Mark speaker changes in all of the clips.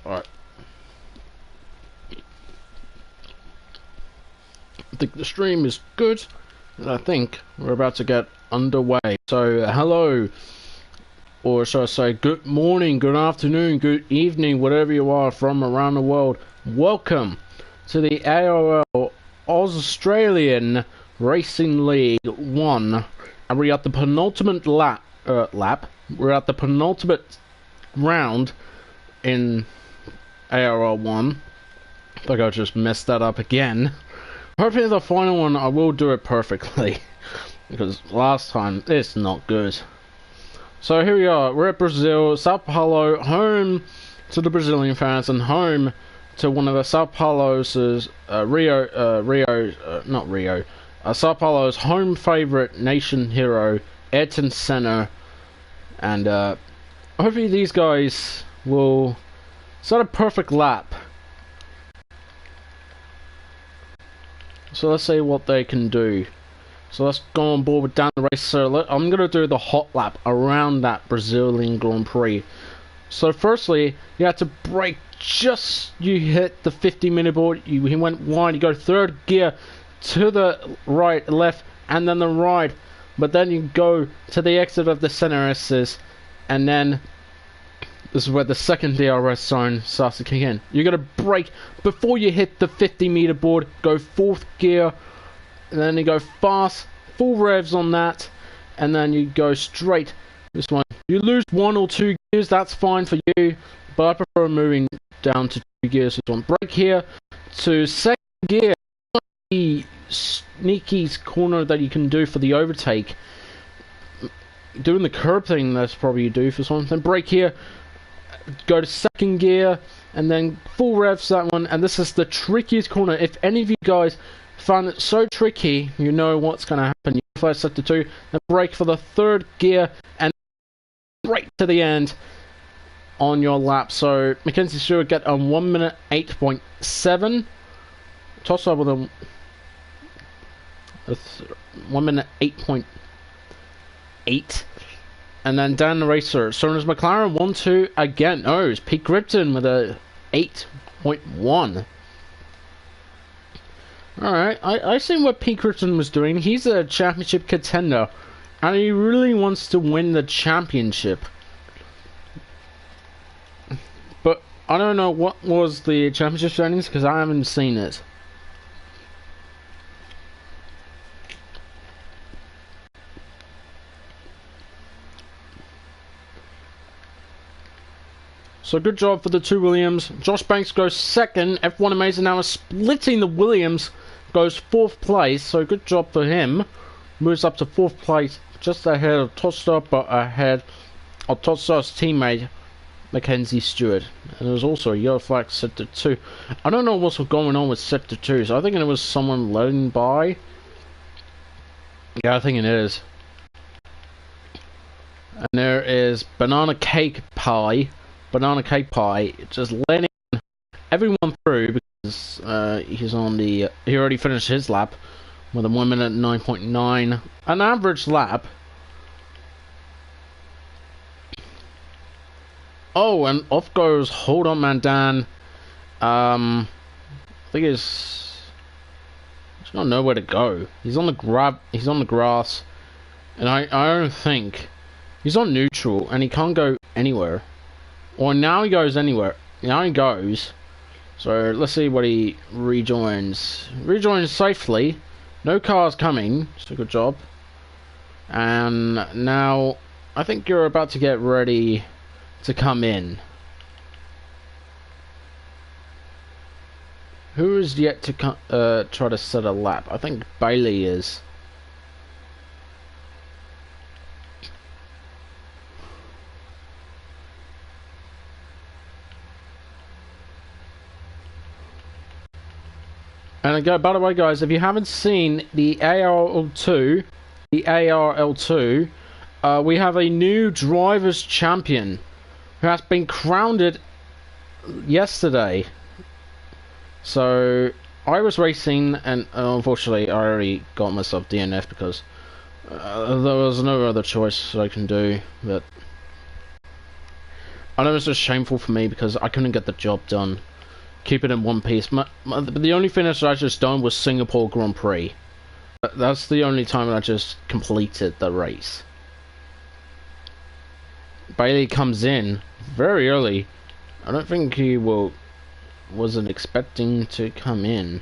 Speaker 1: Alright. I think the stream is good, and I think we're about to get underway. So, hello, or should I say good morning, good afternoon, good evening, whatever you are from around the world. Welcome to the ARL Australian Racing League 1. And we're at the penultimate we're at the penultimate round in ARL1. I think I just messed that up again. Hopefully the final one I will do it perfectly, because last time it's not good. So here we are, we're at Brazil, Sao Paulo, home to the Brazilian fans and home to one of the Sao Paulo's Sao Paulo's home favourite nation hero, Ayrton Senna, and hopefully these guys will set a perfect lap. So let's see what they can do. So let's go on board with Dan the Racer. I'm going to do the hot lap around that Brazilian Grand Prix. So firstly, you have to brake just you hit the 50-minute board. He went wide, you go third gear to the right, left, and then the right. But then you go to the exit of the center S's, and then this is where the second DRS zone starts to kick in. You're going to brake before you hit the 50-meter board, go fourth gear, and then you go fast, full revs on that, and then you go straight this one. You lose 1 or 2 gears, that's fine for you, but I prefer moving down to 2 gears. This one. Brake here to second gear, the sneaky corner that you can do for the overtake. Doing the curb thing, that's probably you do for something. Brake here, go to second gear, and then full revs that one, and this is the trickiest corner. If any of you guys find it so tricky, you know what's going to happen. You first set to 2, then brake for the third gear, and brake to the end on your lap. So Mackenzie Stewart get a 1 minute 8.7. Toss up with a 1 minute 8.8. And then Dan the Racer, Sonos McLaren 1-2 again. Oh, it's Pete Gripton with a 8.1. Alright, I seen what Pete Gripton was doing. He's a championship contender, and he really wants to win the championship. But I don't know what was the championship standings, because I haven't seen it. So good job for the 2 Williams. Josh Banks goes second. F1 Amazing now is splitting the Williams. Goes 4th place. So good job for him. Moves up to 4th place. Just ahead of Tostar, but ahead of Tostar's teammate, Mackenzie Stewart. And there was also a yellow flag sector 2. I don't know what's going on with sector 2. So I think it was someone letting by. Yeah, I think it is. And there is Banana Cake Pie, just letting everyone through because he's on the. He already finished his lap with a 1 minute 9.9, an average lap. Oh, and off goes Hold On Man Dan. I think he's don't know where to go. He's on the He's on the grass, and I don't think he's on neutral, and he can't go anywhere. Or now he goes anywhere. Now he goes. So let's see what he rejoins. Rejoins safely. No cars coming. So good job. And now I think you're about to get ready to come in. Who is yet to try to set a lap? I think Bailey is. And again, by the way, guys, if you haven't seen the ARL2, we have a new drivers champion who has been crowned yesterday. So I was racing, and unfortunately, I already got myself DNF because there was no other choice I can do. But I know it's just shameful for me because I couldn't get the job done. Keep it in one piece. The only finish I just done was Singapore Grand Prix. That's the only time I just completed the race. Bailey comes in very early. I don't think he wasn't expecting to come in.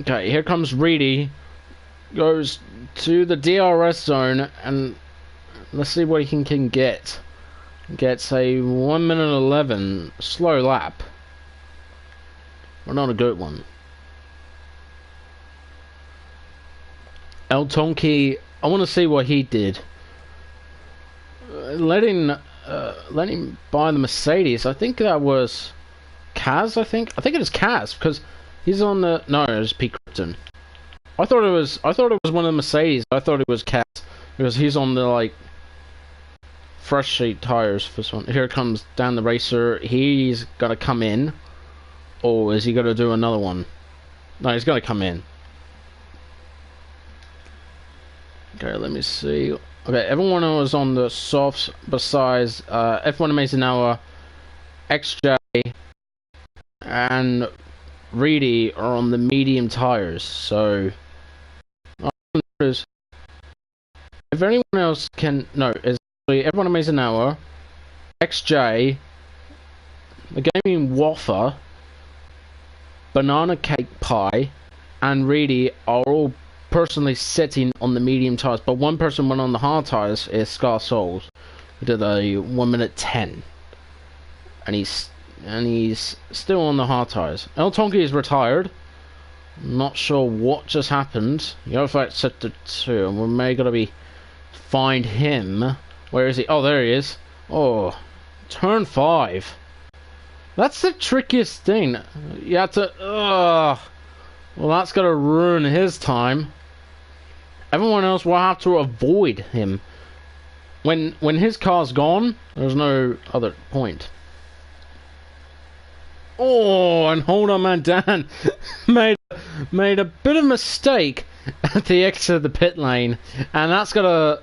Speaker 1: Okay, here comes Reedy. Goes to the DRS zone, and let's see what he can get. Gets a 1 minute 11 slow lap. Well, not a good one. El Tonki, I want to see what he did. Letting buy the Mercedes. I think that was Kaz. I think it is Kaz because he's on the no. It was Pete Krypton. I thought it was one of the Mercedes. I thought it was Kaz because he's on the like fresh sheet tires for this one. Here comes Dan the Racer. He's gotta come in, or is he gonna do another one? No, he's gotta come in. Okay, let me see. Okay, everyone was on the softs besides F1 Amazing Hour, XJ, and Reedy are on the medium tires. So, if anyone else can, no, it's F1 Amazing Hour, XJ, the Gaming Waffle, Banana Cake Pie, and Reedy are all personally sitting on the medium tires, but one person went on the hard tires is Scar Souls, who did a 1 minute 10, and he's still on the hard tires. El Tonki is retired. Not sure what just happened. The fight sector 2, and we may gotta be find him. Where is he? Oh, there he is. Oh, turn 5. That's the trickiest thing. You have to. Well, that's gonna ruin his time. Everyone else will have to avoid him. When his car's gone, there's no other point. Oh, and hold on, man, Dan made a bit of mistake at the exit of the pit lane, and that's gonna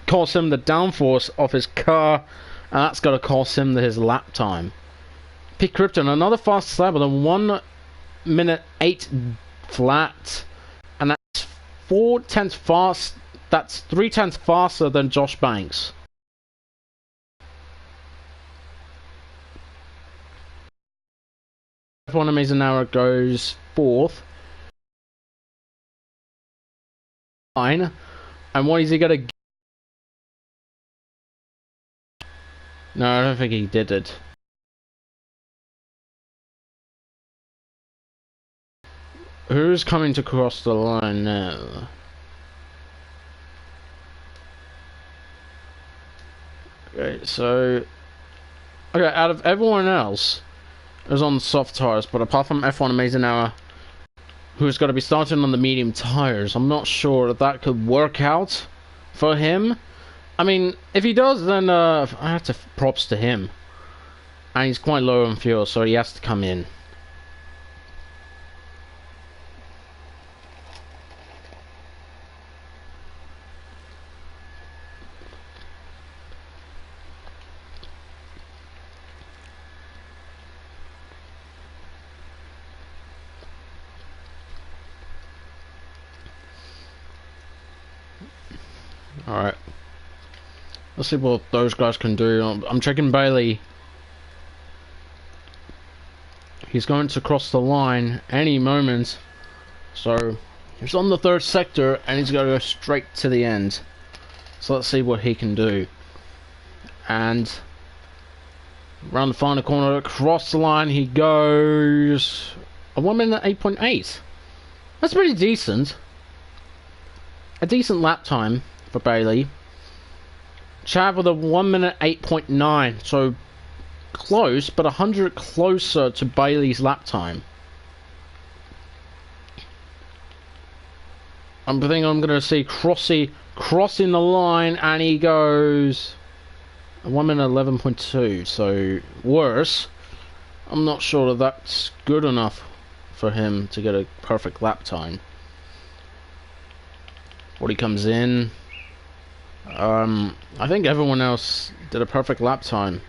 Speaker 1: cost him the downforce of his car, and that's gonna cost him his lap time. Pete Krypton, another fast lap with a 1 minute 8 flat, and that's 4/10 fast. That's 3/10 faster than Josh Banks. F1 Amazing Hour goes 4th. Fine. And what is he gonna get? No, I don't think he did it. Who's coming to cross the line now? Okay, so out of everyone else is on the soft tires, but apart from F1 Amazing Hour, who's got to be starting on the medium tires, I'm not sure that could work out for him. I mean, if he does, then I have to props to him, and he's quite low on fuel, so he has to come in. Alright. Let's see what those guys can do. I'm checking Bailey. He's going to cross the line any moment. So, he's on the 3rd sector and he's going to go straight to the end. So let's see what he can do. And around the final corner, across the line he goes. A 1 minute 8.8. That's pretty decent. A decent lap time for Bailey. Chav with a 1 minute 8.9, so close, but 100 closer to Bailey's lap time. I think I'm going to see Crossy crossing the line, and he goes a 1 minute 11.2, so worse. I'm not sure that's good enough for him to get a perfect lap time. When he comes in, I think everyone else did a perfect lap time.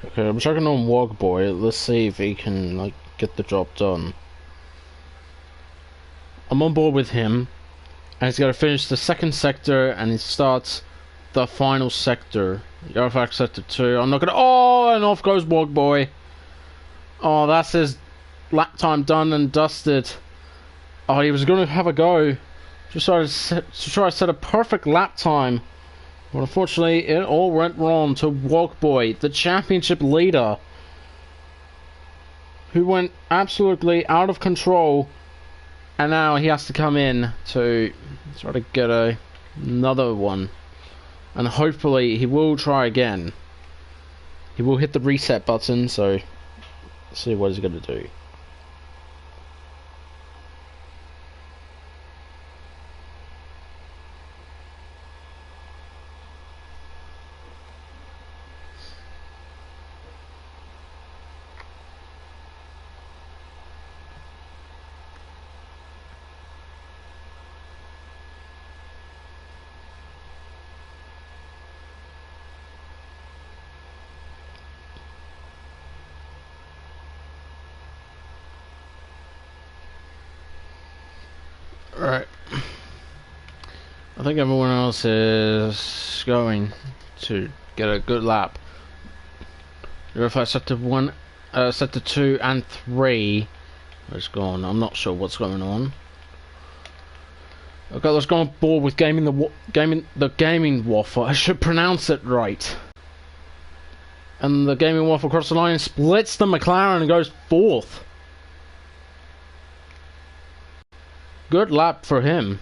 Speaker 1: Okay, I'm checking on Wogboy. Let's see if he can, like, get the job done. I'm on board with him. And he's got to finish the second sector, and he starts the final sector. Yarfax sector 2. I'm not gonna. Oh, and off goes Wogboy. Oh, that's his lap time done and dusted. Oh, he was gonna have a go. Just try to set a perfect lap time. But unfortunately, it all went wrong to Wogboy, the championship leader, who went absolutely out of control. And now he has to come in to try to get another one. And hopefully he will try again. He will hit the reset button, so let's see what he's going to do. Right. I think everyone else is going to get a good lap. Verify sector 1, sector 2 and 3. Where's gone? I'm not sure what's going on. Okay, let's go on board with the gaming waffle. I should pronounce it right. And the gaming waffle across the line splits the McLaren and goes 4th. Good lap for him.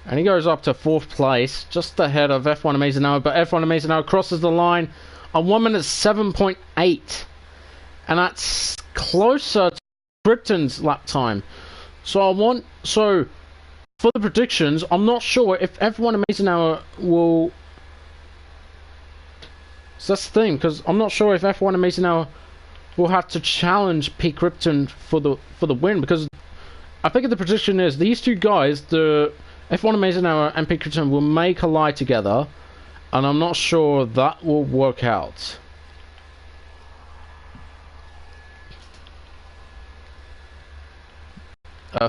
Speaker 1: And he goes up to 4th place, just ahead of F1 Amazing Hour, but F1 Amazing Hour crosses the line on 1 minute 7.8. And that's closer to Krypton's lap time. So for the predictions, I'm not sure if F1 Amazing Hour will... So that's the thing, because I'm not sure if F1 Amazing Hour will have to challenge P. Krypton for the win, because I think the prediction is these two guys, the F1 Amazing Hour and P. Krypton, will make a lie together, and I'm not sure that will work out.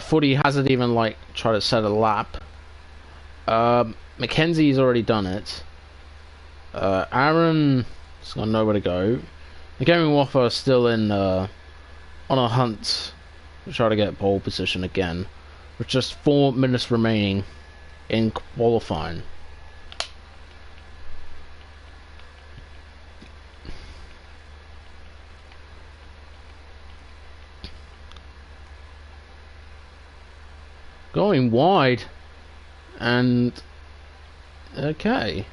Speaker 1: Footy hasn't even like tried to set a lap. Mackenzie's already done it. Aaron's got nowhere to go. The Gaming Waffle is still in on a hunt to try to get pole position again, with just 4 minutes remaining in qualifying. Going wide, and okay.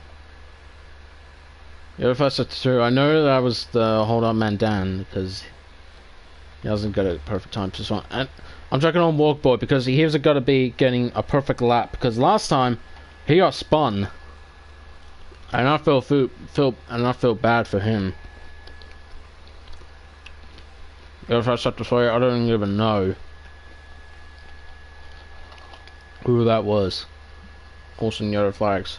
Speaker 1: Yeah, first sector 2. I know that was the hold on man Dan, because he hasn't got a perfect time to this one. And I'm checking on Walkboy because he has got to be getting a perfect lap, because last time he got spun, and I feel bad for him. Yeah, first sector 3. I don't even know who that was. Hoisting yellow flags.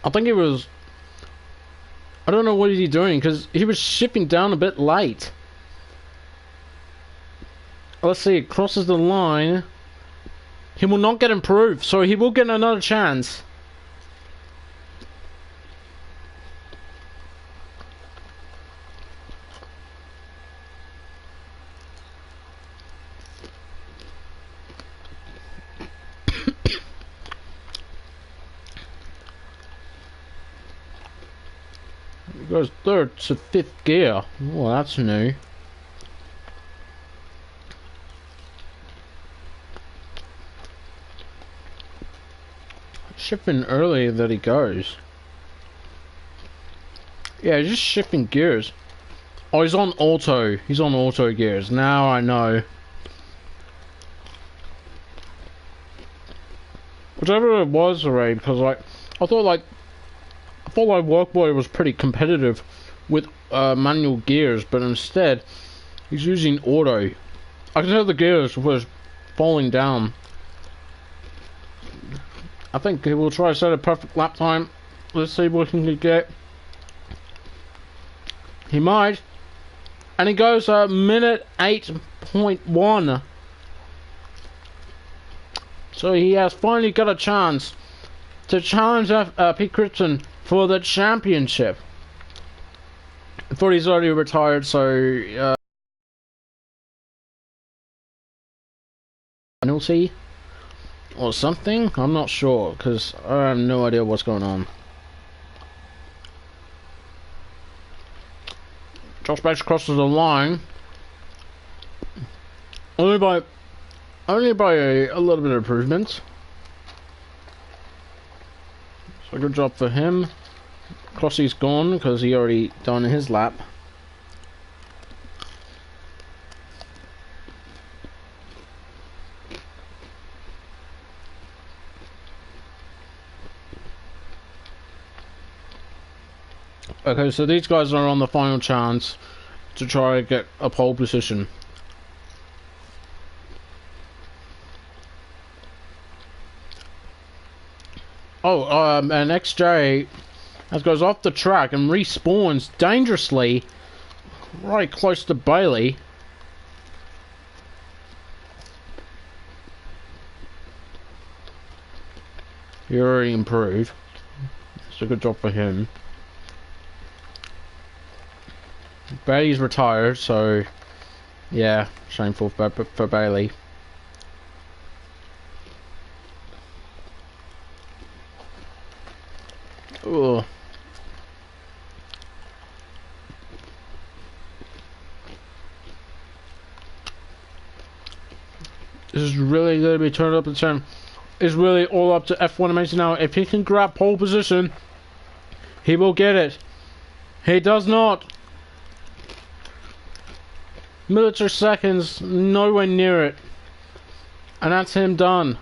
Speaker 1: I think it was... I don't know what is he doing, because he was shipping down a bit late. Let's see, it crosses the line. He will not get improved, so he will get another chance. Goes 3rd to 5th gear. Oh, that's new. Shifting early that he goes. Yeah, just shifting gears. Oh, he's on auto. He's on auto gears. Now I know. Whichever it was, Ray, because like I thought Workboy was pretty competitive with manual gears, but instead he's using auto. I can tell the gears was falling down. I think he will try to set a perfect lap time. Let's see what he can get. He might. And he goes a minute 8.1. So he has finally got a chance to challenge Pete Crichton for the championship. I thought he's already retired, so penalty or something. I'm not sure because I have no idea what's going on. Josh Banks crosses the line only by a little bit of improvement. So good job for him. Crossy's gone because he already done his lap. Okay, so these guys are on the final chance to try and get a pole position. Oh, and XJ goes off the track and respawns dangerously right close to Bailey. He already improved. It's a good job for him. Bailey's retired, so yeah, shameful for Bailey. Ugh. This is really going to be turned up and turned. It's really all up to F1 Amazing now. If he can grab pole position, he will get it. He does not. Military seconds, nowhere near it. And that's him done.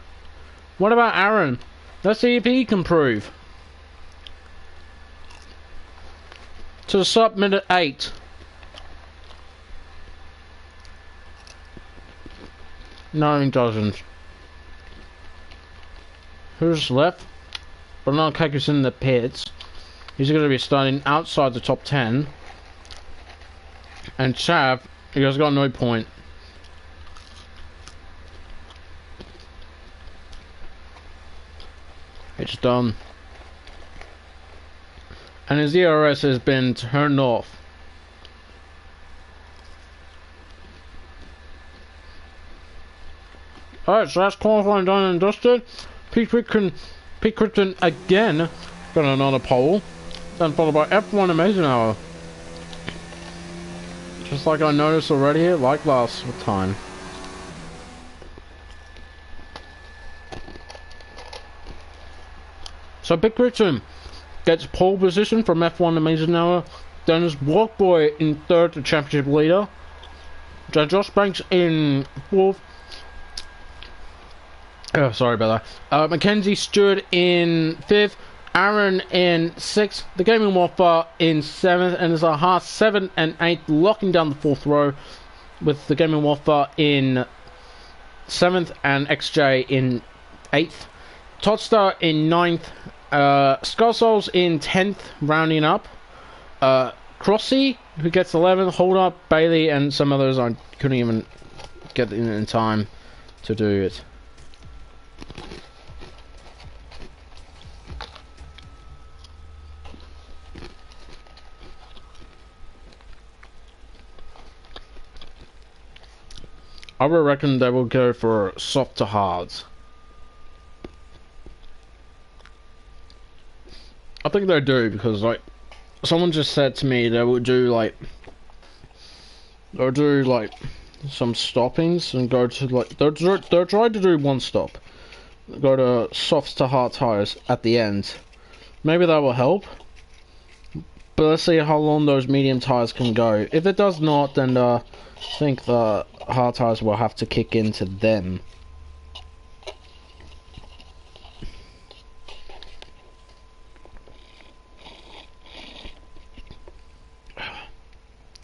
Speaker 1: What about Aaron? Let's see if he can prove. To the sub minute 8. No, he doesn't. Who's left? Bernard Cake is in the pits. He's going to be starting outside the top 10. And Chav, he has got no point. It's done. And his ERS has been turned off. Alright, so that's qualifying done and dusted. Pete Crichton again got another pole. Then followed by F1 Amazing Hour. Just like I noticed already, like last time. So Pete Crichton gets pole position from F1 Amazing Hour. Then is Walkboy in third, the championship leader. Then Josh Banks in fourth. Oh, sorry about that. Mackenzie Stewart in fifth. Aaron in sixth. The Gaming Waffle in seventh. And there's a Haas 7 and 8 locking down the fourth row. With the Gaming Waffle in seventh and XJ in eighth. Todstar in ninth. Skull Souls in 10th, rounding up. Crossy, who gets 11th. Hold Up, Bailey, and some others I couldn't even get in time to do it. I would reckon they will go for soft to hards. I think they do because, like, someone just said to me they would do like some stoppings and go to like they're trying to do one stop, go to soft to hard tires at the end. Maybe that will help. But let's see how long those medium tires can go. If it does not, then I think the hard tires will have to kick into them.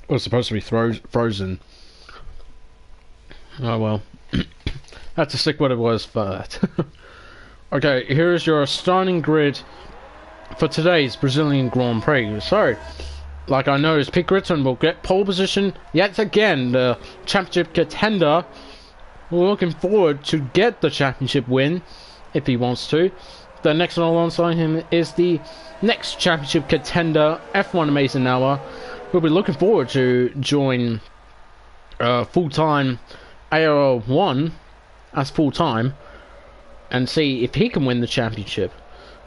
Speaker 1: It was supposed to be frozen. Oh well. Had to stick what it was for that. Okay, here's your starting grid for today's Brazilian Grand Prix. So, like I noticed, Pete Gritton will get pole position yet again, the championship contender. We're looking forward to get the championship win, if he wants to. The next one alongside him is the next championship contender, F1 Amazing Hour. We'll be looking forward to join full-time ARL1 as full-time and see if he can win the championship.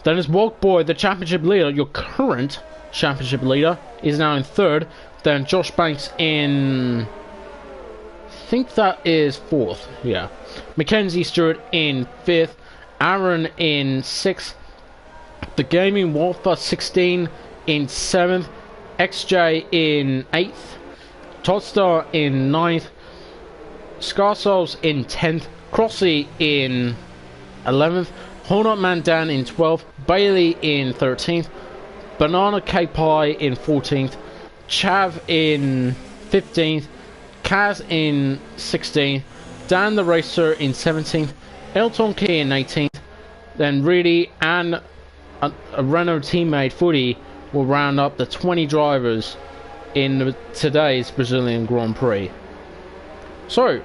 Speaker 1: Then there's Walkboy, the championship leader, your current championship leader, is now in third. Then Josh Banks in, I think that is fourth, yeah. Mackenzie Stewart in fifth. Aaron in sixth. The Gaming Wolfer 16 in seventh. XJ in eighth. Todstar in ninth. Scarsouls in 10th. Crossy in 11th. Honut Man Dan in 12th. Bailey in 13th. Banana Cake Pie in 14th. Chav in 15th. Kaz in 16th. Dan the Racer in 17th. Elton Key in 18th. Then Reedy and a Renault teammate Footy will round up the 20 drivers in today's Brazilian Grand Prix. So,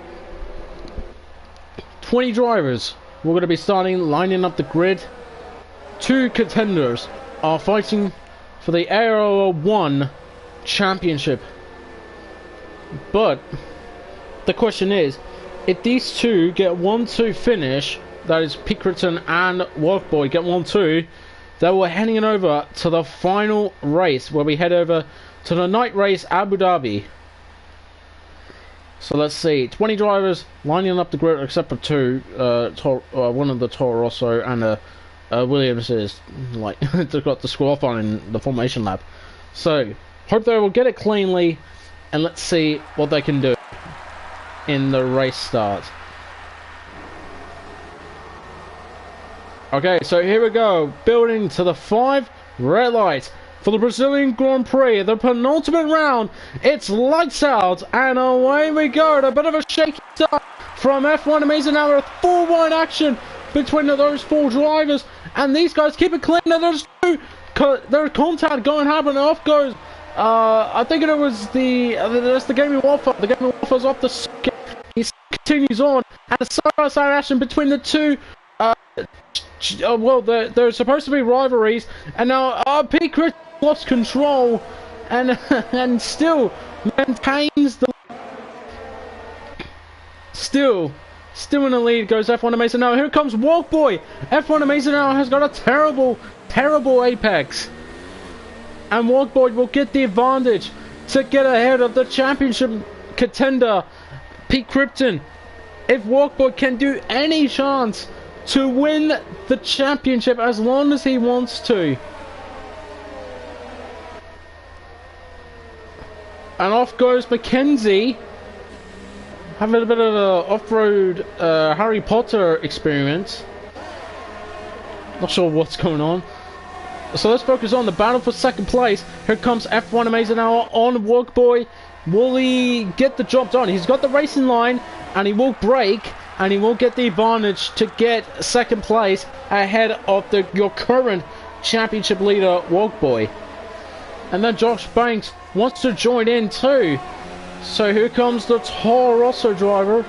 Speaker 1: 20 drivers. We're going to be starting lining up the grid. Two contenders are fighting for the ARL1 championship. But the question is, if these two get 1-2 finish, that is Pickerton and Walkboy get 1-2, then we're heading over to the final race, where we head over to the night race Abu Dhabi. So let's see, 20 drivers lining up the grid except for two, one of the Toro Rosso and Williams is like they've got the score off on in the formation lap. So hope they will get it cleanly, and let's see what they can do in the race start. Okay, so here we go, building to the 5 red lights for the Brazilian Grand Prix, the penultimate round. It's lights out, and away we go. A bit of a shaky start from F1 Amazing Hour, full wide action between those 4 drivers, and these guys keep it clean. There's contact going happen, off goes. I think it was that's the Gaming Waffle. The Gaming Waffle's off the circuit. He continues on, and a side-by-side action between the two. Well, there's supposed to be rivalries, and now Pete Chris lost control, and and still maintains the still in the lead goes F1 Amazing Now. Here comes Walkboy. F1 Amazing Now has got a terrible apex, and Walkboy will get the advantage to get ahead of the championship contender Pete Krypton. If Walkboy can do any chance to win the championship, as long as he wants to. And off goes Mackenzie, having a bit of an off-road Harry Potter experience. Not sure what's going on. So let's focus on the battle for second place. Here comes F1 Amazing Hour on Walkboy. Will he get the job done? He's got the racing line, and he will brake, and he will get the advantage to get second place ahead of your current championship leader, Walkboy. And then Josh Banks wants to join in too. So here comes the Toro Rosso driver.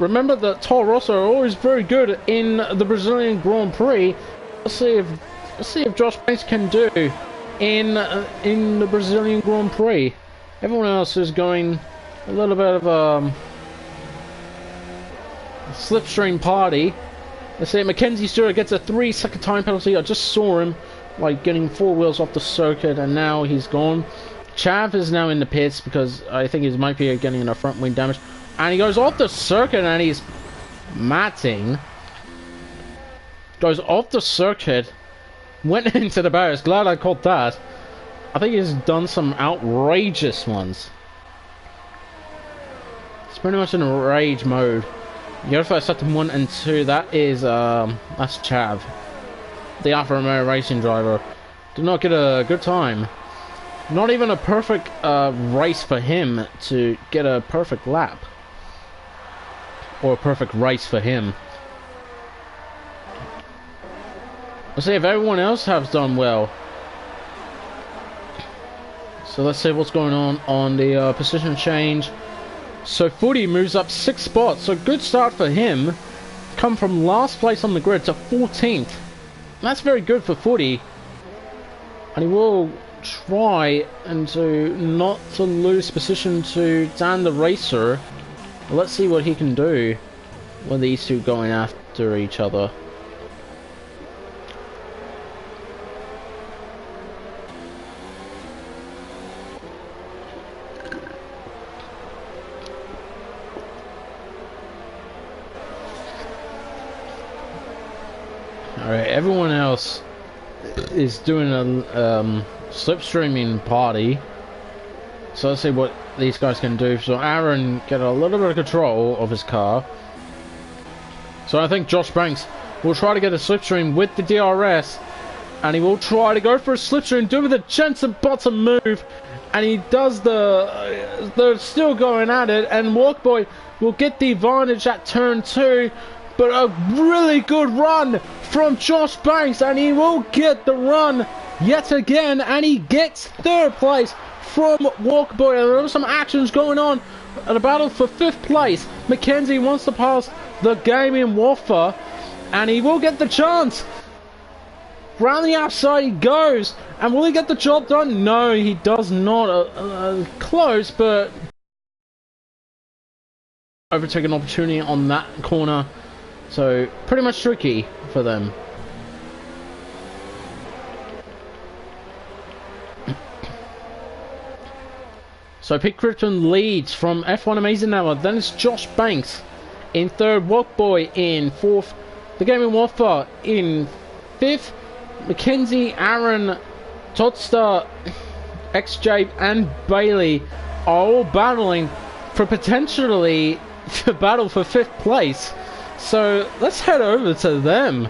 Speaker 1: Remember that Toro Rosso are always very good in the Brazilian Grand Prix. Let's see if Josh Banks can do in the Brazilian Grand Prix. Everyone else is going a little bit of slipstream party. Let's see, Mackenzie Stewart gets a 3-second time penalty. I just saw him like getting 4 wheels off the circuit, and now he's gone. Chav is now in the pits because I think he might be getting a front wing damage, and he goes off the circuit, and he's matting. Goes off the circuit, went into the barriers. Glad I caught that. I think he's done some outrageous ones. It's pretty much in rage mode. You got to set them 1 and 2. That is that's Chav, the Alfa Romeo racing driver. Did not get a good time. Not even a perfect race for him to get a perfect lap, or a perfect race for him. Let's see if everyone else has done well. So let's see what's going on the position change. So Footy moves up 6 spots. So good start for him. Come from last place on the grid to 14th. That's very good for Footy. And he will try and to not to lose position to Dan the Racer. Let's see what he can do with these two going after each other. Alright, everyone else is doing a slipstreaming party. So let's see what these guys can do. So Aaron get a little bit of control of his car. So I think Josh Banks will try to get a slipstream with the DRS. And he will try to go for a slipstream, do with a Jensen Button move. And he does they're still going at it. And Walkboy will get the advantage at turn 2. But a really good run from Josh Banks, and he will get the run yet again, and he gets 3rd place from Walkboy. And there are some actions going on at a battle for 5th place. Mackenzie wants to pass the Gaming Waffer, and he will get the chance. Round the outside he goes, and will he get the job done? No, he does not. Close, but overtake an opportunity on that corner. So, pretty much tricky for them. So, Pete Crichton leads from F1 Amazing Hour. Then it's Josh Banks in 3rd. Walkboy in 4th. The Gaming Waffer in 5th. Mackenzie, Aaron, Todster, XJ, and Bailey are all battling for potentially to battle for 5th place. So let's head over to them.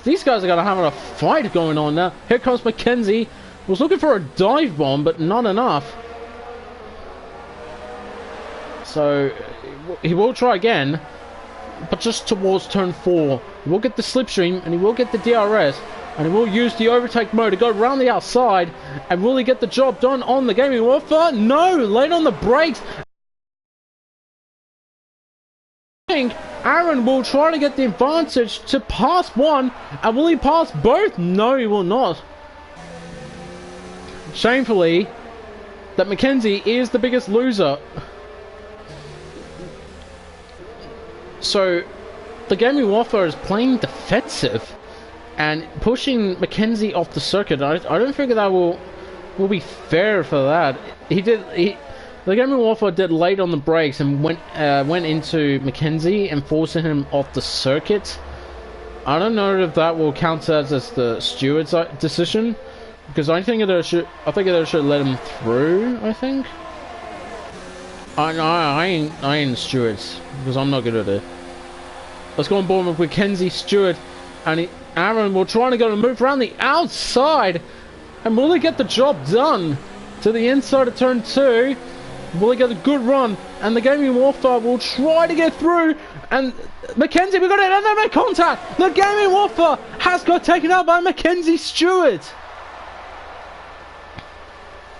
Speaker 1: These guys are going to have a fight going on now. Here comes Mackenzie. Was looking for a dive bomb, but not enough. So he will try again, but just towards turn 4. He will get the slipstream, and he will get the DRS, and he will use the overtake mode to go around the outside. And will he get the job done on the Gaming Warfare? No, late on the brakes. Aaron will try to get the advantage to pass one, and will he pass both? No, he will not. Shamefully, that Mackenzie is the biggest loser. So, the Gaming Warfare is playing defensive and pushing Mackenzie off the circuit. I don't think that will be fair for that. The Gaming Warfare did late on the brakes and went into Mackenzie and forcing him off the circuit. I don't know if that will count as the steward's decision, because I think they should let him through. I think. I ain't stewards because I'm not good at it. Let's go on board with Mackenzie Stewart, and Aaron will try to go to move around the outside, and will he get the job done to the inside of turn 2? Will he get a good run? And the Gaming Warfare will try to get through. And Mackenzie, we got another contact. The Gaming Warfare has got taken out by Mackenzie Stewart.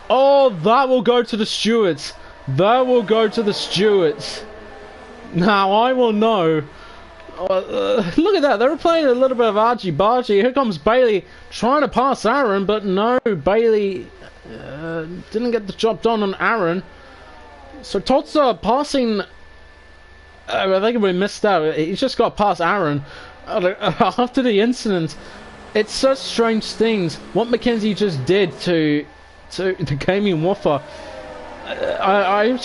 Speaker 1: Oh, that will go to the stewards. That will go to the stewards. Now I will know. Look at that. They were playing a little bit of argy-bargy. Here comes Bailey trying to pass Aaron, but no, Bailey didn't get the job done on Aaron. So Totsa passing, I think we missed out. He's just got past Aaron after the incident. It's such strange things. What Mackenzie just did to the Gaming Waffer. I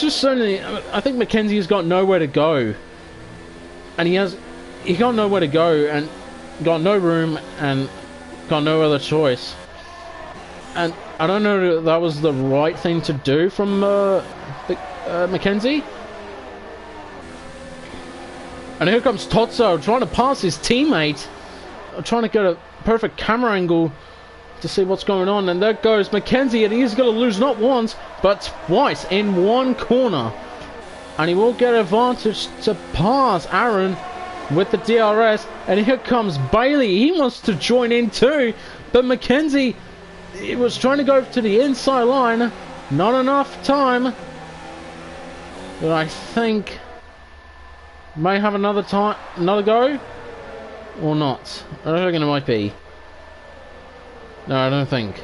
Speaker 1: think Mackenzie's got nowhere to go, and he got nowhere to go and got no room and got no other choice. And I don't know if that was the right thing to do from Mackenzie. And here comes Totso trying to pass his teammate, trying to get a perfect camera angle to see what's going on. And there goes Mackenzie, and he's going to lose not once but twice in one corner. And he will get advantage to pass Aaron. with the DRS, and here comes Bailey. He wants to join in too, but Mackenzie, he was trying to go to the inside line. Not enough time. But I think may have another go, or not. I don't reckon it might be. No, I don't think.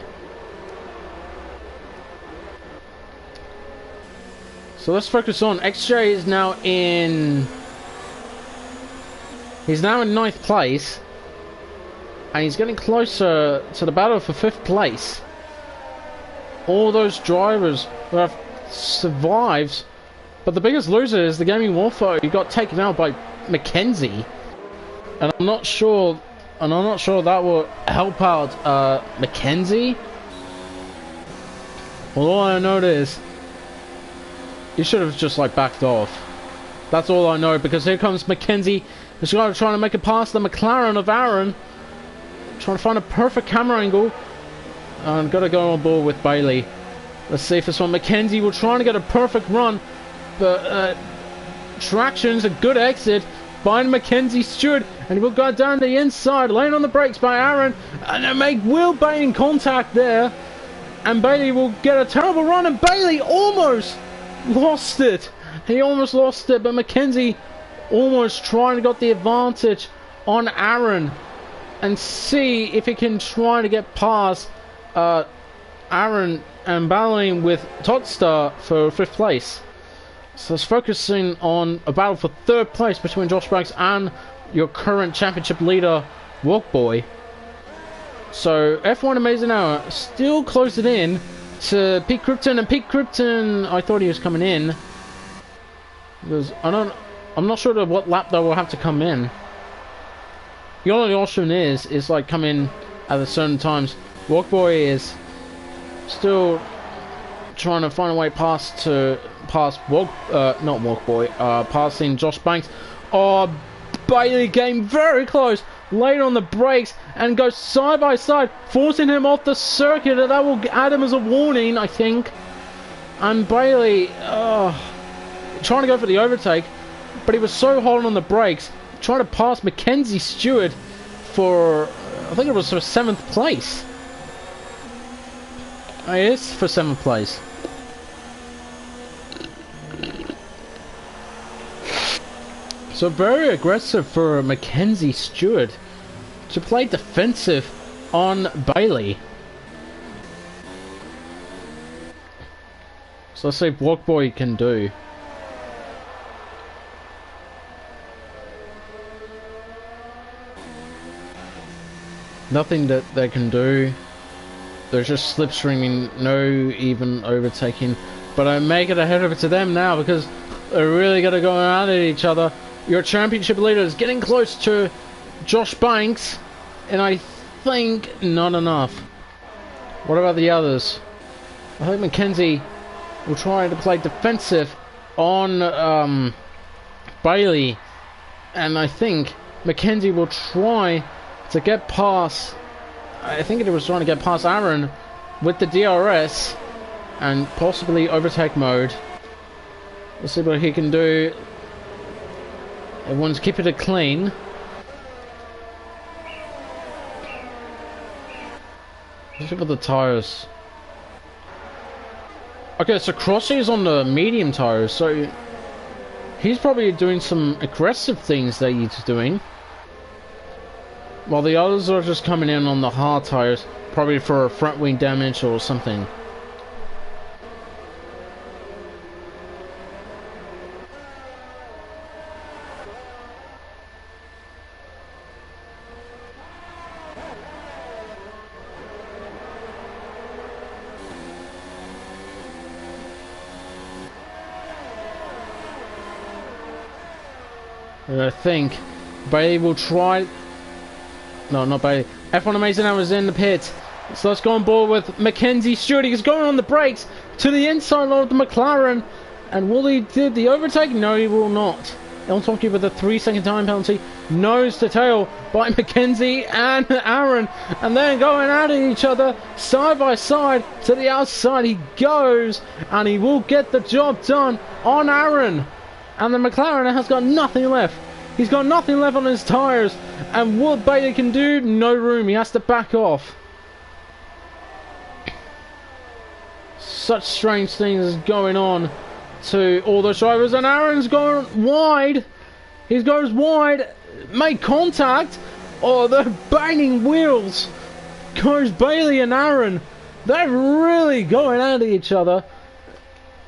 Speaker 1: So let's focus on XJ is now in. He's now in 9th place, and he's getting closer to the battle for 5th place. All those drivers who have survived. But the biggest loser is the Gaming Warfare, who got taken out by Mackenzie, and I'm not sure that will help out Mackenzie. All I know is he should have just like backed off. That's all I know, because here comes Mackenzie. He's trying to make it past the McLaren of Aaron, trying to find a perfect camera angle, and got to go on board with Bailey. Let's see if this one Mackenzie will try to get a perfect run. But traction's a good exit by Mackenzie Stewart, and he will go down the inside, laying on the brakes by Aaron, and they make wheel-baiting contact there, and Bailey will get a terrible run, and Bailey almost lost it. He almost lost it, but Mackenzie almost trying to get the advantage on Aaron, and see if he can try to get past Aaron and battling with Todstar for 5th place. So it's focusing on a battle for 3rd place between Josh Banks and your current championship leader, Walkboy. So F1 Amazing Hour still closing in to Pete Krypton, and Pete Krypton, I thought he was coming in, because I'm not sure what lap they will have to come in. The only option is like come in at a certain times. Walkboy is still trying to find a way past passing Josh Banks. Oh, Bailey came very close, laid on the brakes, and goes side by side, forcing him off the circuit, and that will add him as a warning, I think. And Bailey, trying to go for the overtake, but he was so hard on the brakes, trying to pass Mackenzie Stewart for, I think it was for 7th place. It is for 7th place. So very aggressive for Mackenzie Stewart to play defensive on Bailey. So let's see what Walkboy can do. Nothing that they can do. They're just slipstreaming, no even overtaking. But I make it ahead of it to them now, because they're really going to go at each other. Your championship leader is getting close to Josh Banks, and I think not enough. What about the others? I think Mackenzie will try to play defensive on Bailey, and I think Mackenzie will try to get past, I think it was trying to get past Aaron with the DRS and possibly overtake mode. Let's see what he can do. Everyone's keeping it clean. Let's see about the tires. Okay, so Crossy is on the medium tires, so he's probably doing some aggressive things that he's doing, while the others are just coming in on the hard tires, probably for front wing damage or something. And I think Bailey will try. No, not Bailey. F1 Amazing Hour is in the pit. So let's go on board with Mackenzie Stewart. He's going on the brakes to the inside of the McLaren. And will he do the overtake? No, he will not. El Tonki with a 3-second time penalty. Nose to tail by Mackenzie and Aaron. And then going at each other side by side to the outside. He goes and he will get the job done on Aaron. And the McLaren has got nothing left He's got nothing left on his tires. And what Bailey can do, no room. He has to back off. Such strange things going on to all those drivers. And Aaron's going wide. He goes wide. Make contact. Oh, they're banging wheels. Goes Bailey and Aaron. They're really going at each other.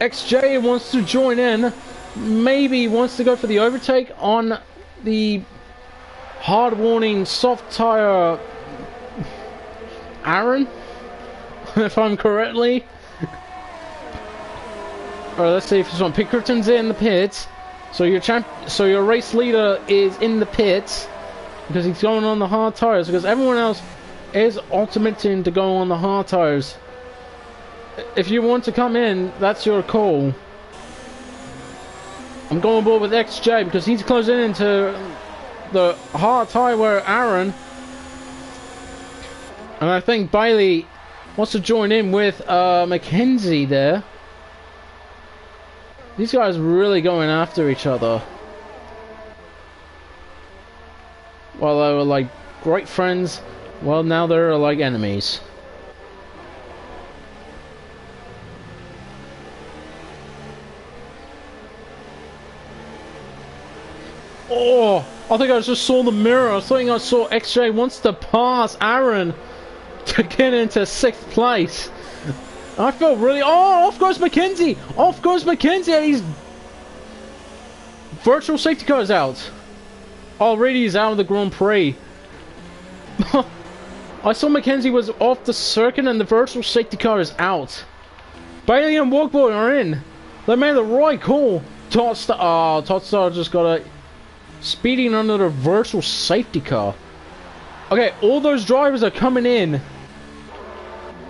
Speaker 1: XJ wants to join in. Maybe wants to go for the overtake on the hard warning soft tire Aaron, if I'm correctly. Alright, let's see if this one. Pinkerton's in the pits. So your race leader is in the pits because he's going on the hard tires, because everyone else is ultimating to go on the hard tires. If you want to come in, that's your call. I'm going on board with XJ because he's closing into the hard tire where Aaron, and I think Bailey wants to join in with Mackenzie there. These guys are really going after each other. While they were like great friends, well, now they're like enemies. Oh, I think I just saw the mirror. I think I saw XJ wants to pass Aaron to get into 6th place. I felt really... Oh, off goes Mackenzie! Off goes Mackenzie! And he's... Virtual safety car is out. Already he's out of the Grand Prix. I saw Mackenzie was off the circuit and the virtual safety car is out. Bailey and Walkboy are in. They made the right call. Todstar just got a... Speeding under the virtual safety car. Okay, all those drivers are coming in.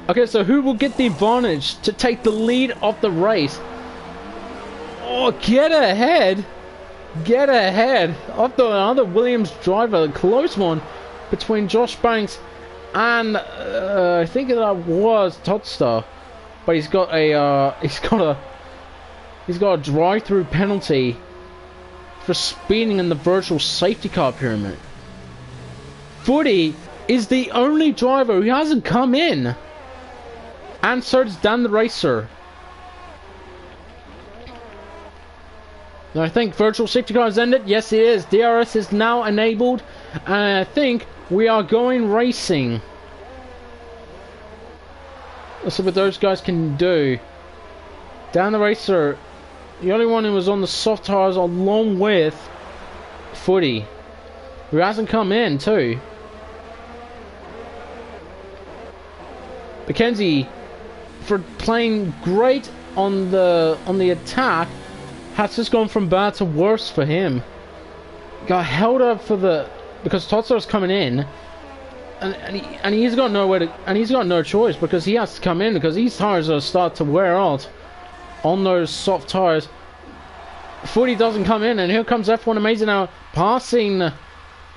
Speaker 1: Okay, so who will get the advantage to take the lead of the race? Oh, get ahead! Get ahead of the other Williams driver. A close one between Josh Banks and I think that was Todstar. But he's got a drive-through penalty for speeding in the virtual safety car pyramid. Footy is the only driver who hasn't come in. And so does Dan the Racer. Now I think virtual safety car has ended. Yes, it is. DRS is now enabled. And I think we are going racing. Let's see what those guys can do. Dan the Racer, the only one who was on the soft tires along with Footy, who hasn't come in too. Mackenzie, for playing great on the attack, has just gone from bad to worse for him. Got held up for the because Todstar's coming in, and he's got nowhere to, and he's got no choice because he has to come in because these tires are start to wear out on those soft tires. Footy doesn't come in, and here comes F1 Amazing now passing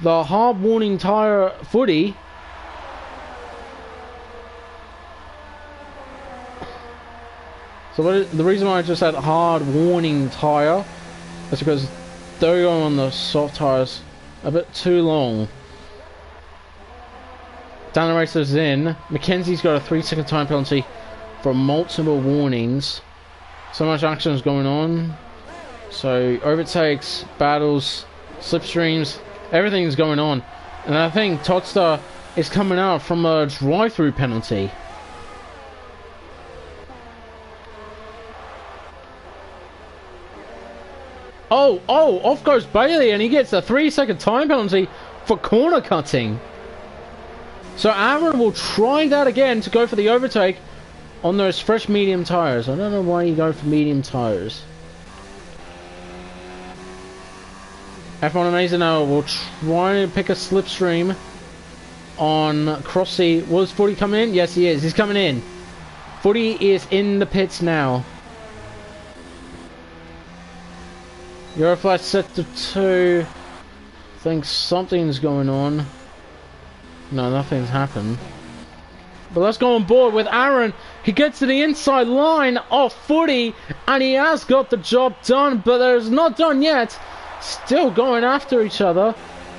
Speaker 1: the hard warning tire Footy. So the reason why I just said hard warning tire is because they're going on the soft tires a bit too long. Dan the Racer's in. Mackenzie's got a 3-second time penalty for multiple warnings. So much action is going on. So overtakes, battles, slipstreams, everything's going on. And I think Todstar is coming out from a drive-through penalty. Oh, off goes Bailey and he gets a 3-second time penalty for corner cutting. So Aaron will try that again to go for the overtake on those fresh medium tires. I don't know why you go for medium tires. F1 Amazing now will try to pick a slipstream on Crossy. Was Footy coming in? Yes, he is. He's coming in. Footy is in the pits now. Euroflash set to 2. I think something's going on. No, nothing's happened. But let's go on board with Aaron. He gets to the inside line of Footy, and he has got the job done, but there's not done yet. still going after each other.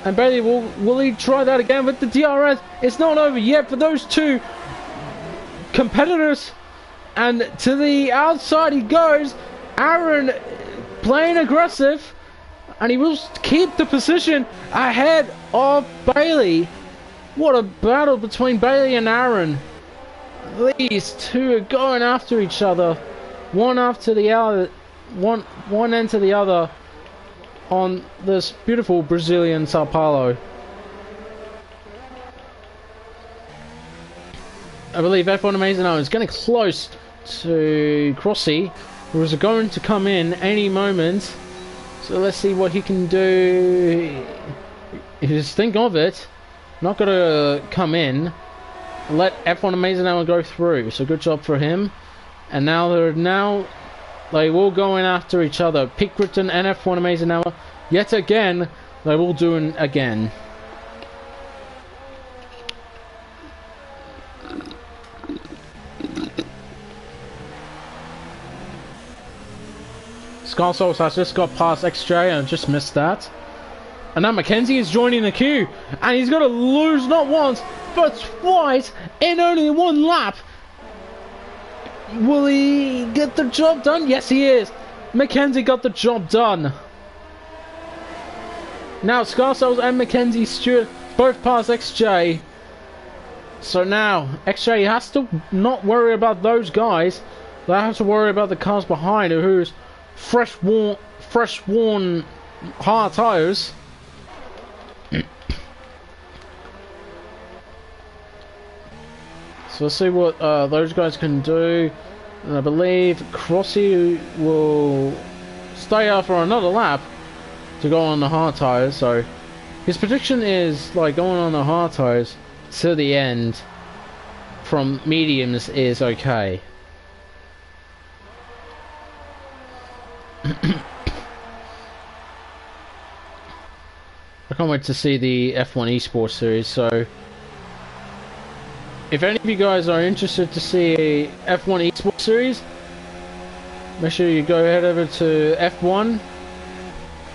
Speaker 1: And Bailey, will he try that again with the DRS? It's not over yet for those two competitors. And to the outside he goes. Aaron playing aggressive. And he will keep the position ahead of Bailey. What a battle between Bailey and Aaron. These two are going after each other. One after the other. One end to the other. On this beautiful Brazilian Sao Paulo. I believe F1 Amazing now is getting close to Crossy, who is going to come in any moment. So let's see what he can do. Just think of it. Not gonna come in. Let F1 Amazing now go through. So good job for him. And now they will go in after each other. Pete Crichton and F1 Amazing Hour. Yet again, they will do it again. Scarsouls has just got past XJ and just missed that. And now Mackenzie is joining the queue. And he's going to lose not once, but twice in only one lap. Will he get the job done? Yes, he is. Mackenzie got the job done. Now Scarsouls and Mackenzie Stewart both pass XJ. So now XJ has to not worry about those guys. They have to worry about the cars behind who's fresh worn hard tires. So let's see what those guys can do. And I believe Crossy will stay out for another lap to go on the hard tires. So his prediction is like going on the hard tires to the end from mediums is okay. I can't wait to see the F1 Esports series. So if any of you guys are interested to see a F1 Esports series, make sure you go head over to F1,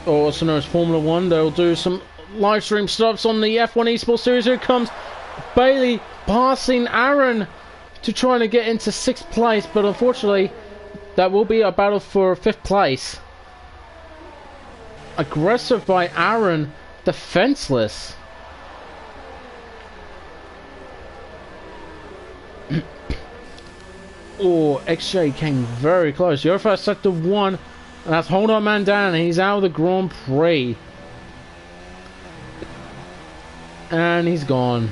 Speaker 1: or also known as Formula 1. They'll do some live stream stuffs on the F1 Esports series. Here comes Bailey passing Aaron to trying to get into 6th place, but unfortunately that will be a battle for 5th place. Aggressive by Aaron, defenseless. Oh, XJ came very close. Your first sector 1, and that's hold on man down, and he's out of the Grand Prix. And he's gone.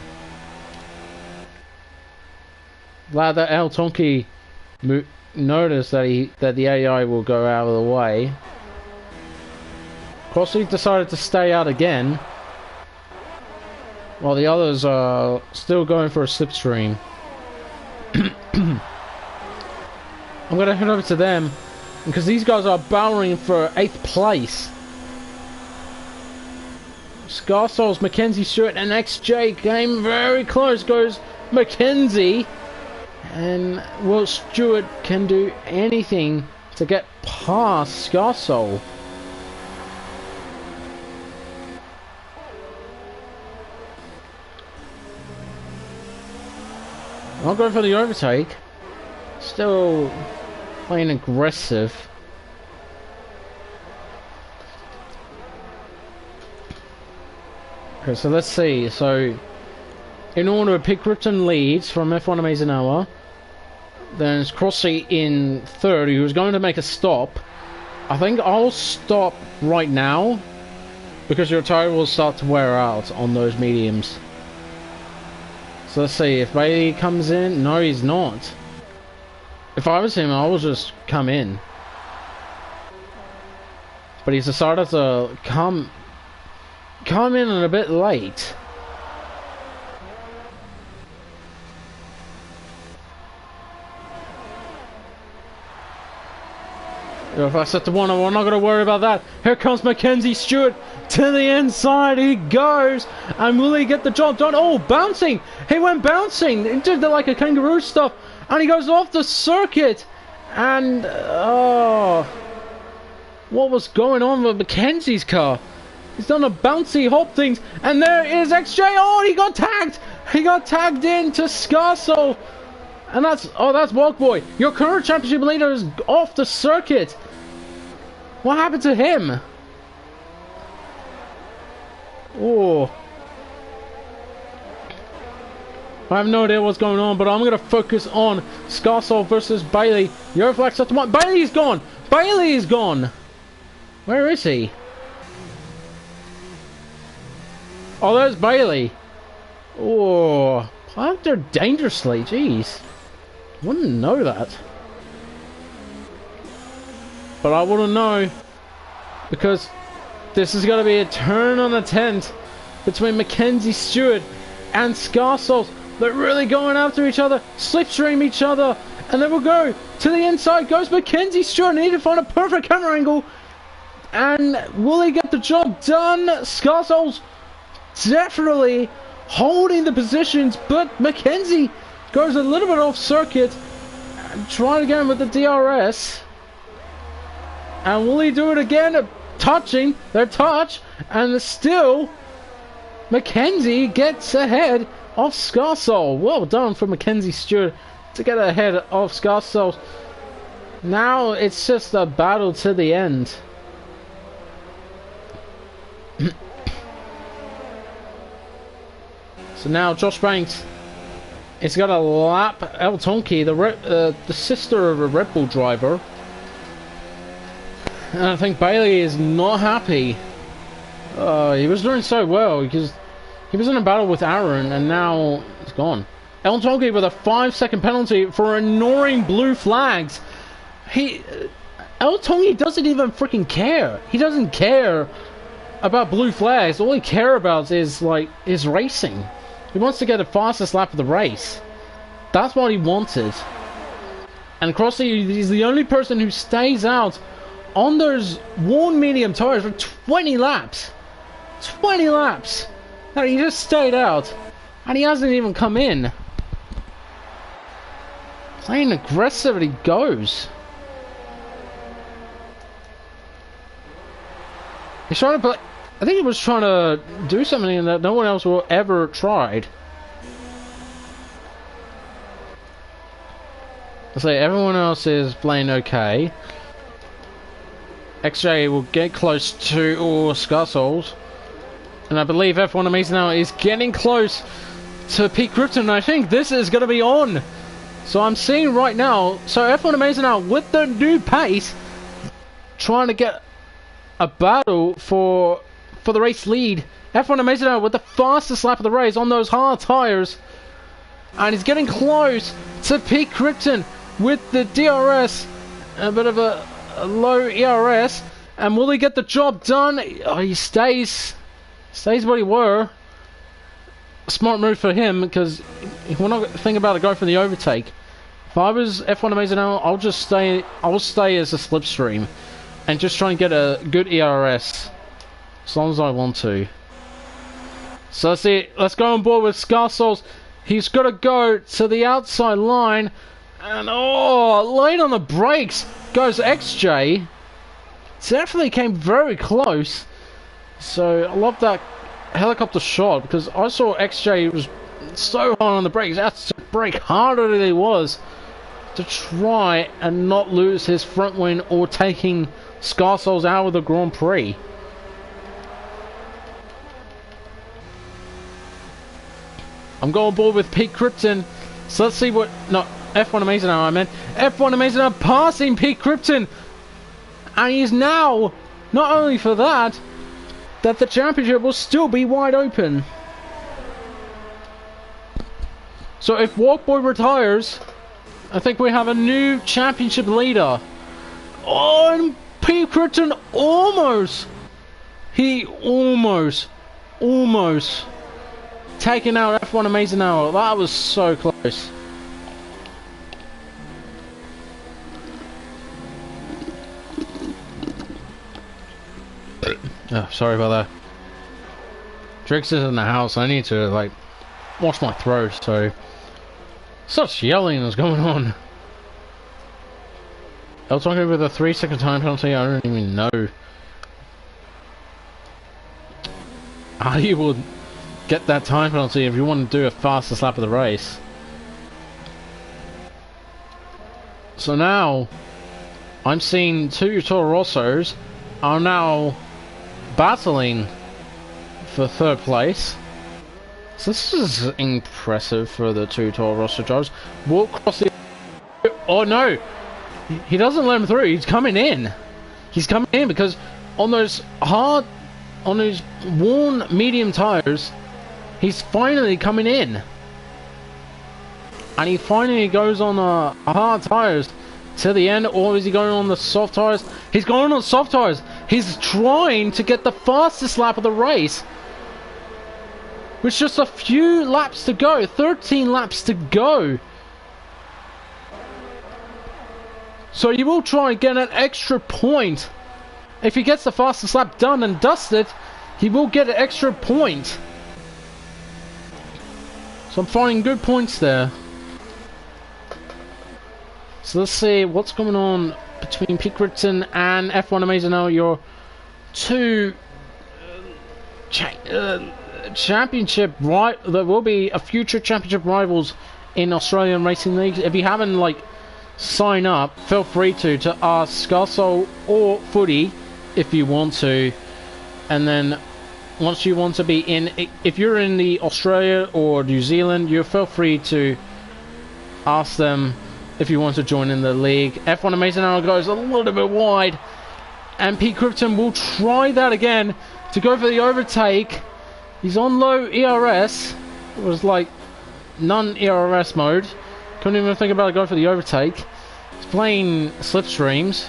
Speaker 1: Glad that El Tonki noticed that the AI will go out of the way. Crossy decided to stay out again, while the others are still going for a slipstream. I'm gonna head over to them because these guys are battling for 8th place. Scarsouls, Mackenzie Stewart, and XJ came very close. Goes Mackenzie, and Will Stewart can do anything to get past Scarsoul. Not going for the overtake. Still playing aggressive. Okay, so let's see. So, in order, Pete Crichton leads from F1 Amazing Hour. Then it's Crossy in 3rd, who's going to make a stop. I think I'll stop right now because your tire will start to wear out on those mediums. So let's see if Bailey comes in. No, he's not. If I was him, I would just come in. But he's decided to come in a bit late. If I set to 1, I'm not going to worry about that. Here comes Mackenzie Stewart to the inside. He goes. And will he get the job done? Oh, bouncing. He went bouncing. He did like a kangaroo stuff. And he goes off the circuit. And, oh. what was going on with Mackenzie's car. He's done a bouncy hop things, and there is XJ. Oh, he got tagged. He got tagged into Scarso, and that's Walkboy. Your current championship leader is off the circuit. What happened to him? Oh, I have no idea what's going on, but I'm going to focus on Scarso versus Bailey. Euroflex at the one. Bailey's gone. Bailey's gone. Where is he? Oh, there's Bailey. Oh, parked there dangerously. Jeez, wouldn't know that. But I wouldn't know, because this is going to be a turn on the tent between Mackenzie Stewart and Scarsos. They're really going after each other, slipstream each other, and then we'll go to the inside. Goes Mackenzie Stewart. Need to find a perfect camera angle, and will he get the job done? Scarsos definitely holding the positions, but Mackenzie goes a little bit off circuit. Trying again with the DRS, and will he do it again? Touching their touch, and still Mackenzie gets ahead of Scarso. Well done for Mackenzie Stewart to get ahead of Scarso. Now it's just a battle to the end. So now Josh Banks is going to lap El Tonki, the sister of a Red Bull driver. And I think Bailey is not happy. He was doing so well because he was in a battle with Aaron, and now it's gone. El Tonki with a 5-second penalty for ignoring blue flags. El Tonki doesn't even freaking care. He doesn't care about blue flags. All he cares about is racing. He wants to get the fastest lap of the race. That's what he wanted. And Crossy, he's the only person who stays out on those worn medium tires for 20 laps. 20 laps. Now he just stayed out, and he hasn't even come in. Playing aggressive, and he goes. He's trying to play. I think he was trying to do something that no one else will ever tried. I say everyone else is playing okay. XJ will get close to Scarsols, and I believe F1 Amazing now is getting close to Pete Krypton. I think this is going to be on. So I'm seeing right now. So F1 Amazing now with the new pace, trying to get a battle for the race lead. F1 Amazing now with the fastest lap of the race on those hard tires, and he's getting close to Pete Krypton with the DRS, a bit of a low ERS, and will he get the job done? Oh, he stays where he were. Smart move for him, because we're not thinking about it going for the overtake. If I was F1 Amazing now, I'll stay as a slipstream and just try and get a good ERS as long as I want to. So let's see, let's go on board with Scarsols. He's got to go to the outside line, and late on the brakes goes XJ. Definitely came very close. So I love that helicopter shot, because I saw XJ was so hard on the brakes. That's to brake harder than he was to try and not lose his front wing or taking Scarsols out of the Grand Prix. I'm going board with Pete Krypton. So let's see what... No, F1 Amazing now, I meant. F1 Amazing now passing Pete Krypton. And he's now, not only for that the championship will still be wide open. So if Walkboy retires, I think we have a new championship leader. Oh, and Pete Krypton almost taking out F1 Amazing now. That was so close. Oh, sorry about that. Drix is in the house. I need to wash my throat. So such yelling is going on. I was talking with a 3-second time penalty. I don't even know how you would get that time penalty if you want to do a fastest lap of the race. So now I'm seeing two Toro Rossos are now battling for third place. So this is impressive for the two Toro Rosso drivers. Walk across the... Oh no! He doesn't let him through, he's coming in. He's coming in because on those worn medium tires, he's finally coming in. And he finally goes on hard tires to the end, or is he going on the soft tires? He's going on soft tires. He's trying to get the fastest lap of the race. With just a few laps to go, 13 laps to go. So he will try and get an extra point. If he gets the fastest lap done and dusted, he will get an extra point. So I'm finding good points there. So let's see what's going on between Pete Crichton and F1 Amazing now. Your two championship there will be a future championship rivals in Australian racing leagues. If you haven't sign up, feel free to ask Scarsol or Footy if you want to. And then once you want to be in, if you're in the Australia or New Zealand, you feel free to ask them if you want to join in the league. F1 Amazing Hour goes a little bit wide, and Pete Crichton will try that again to go for the overtake. He's on low ERS. It was like non-ERS mode. Couldn't even think about going for the overtake. He's playing slipstreams.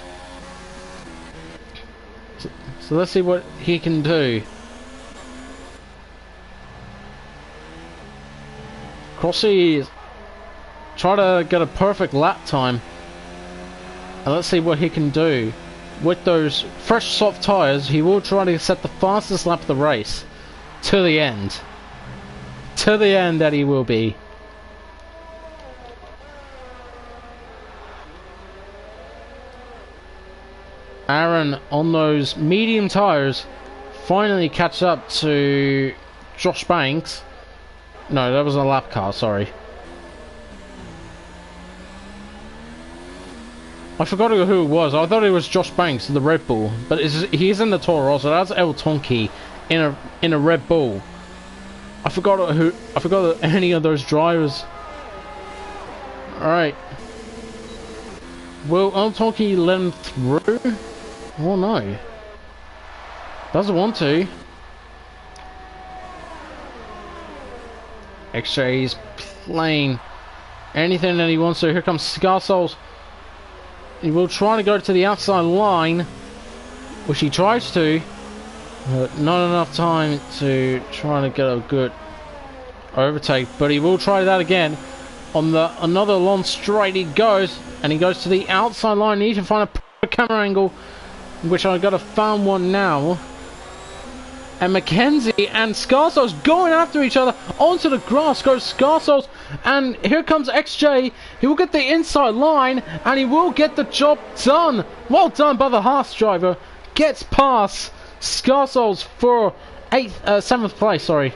Speaker 1: So let's see what he can do. Crossy try to get a perfect lap time. And let's see what he can do. With those fresh soft tyres, he will try to set the fastest lap of the race. To the end. To the end that he will be. Aaron on those medium tyres finally catch up to Josh Banks. No, that was a lap car, sorry. I forgot who it was. I thought it was Josh Banks, the Red Bull, but he's in the Toro Rosso. That's El Tonki in a Red Bull. I forgot any of those drivers. All right. Will El Tonki let him through? Oh no. Doesn't want to. XJ's playing anything that he wants to. Here comes Scarsols. He will try to go to the outside line, which he tries to, but not enough time to try to get a good overtake. But he will try that again. On another long straight he goes, and he goes to the outside line. He needs to find a camera angle, which I've got to find one now. And Mackenzie and Scarsols going after each other. Onto the grass goes Scarsols. And here comes XJ. He will get the inside line. And he will get the job done. Well done by the Haas driver. Gets past Scarsols for 7th place, sorry.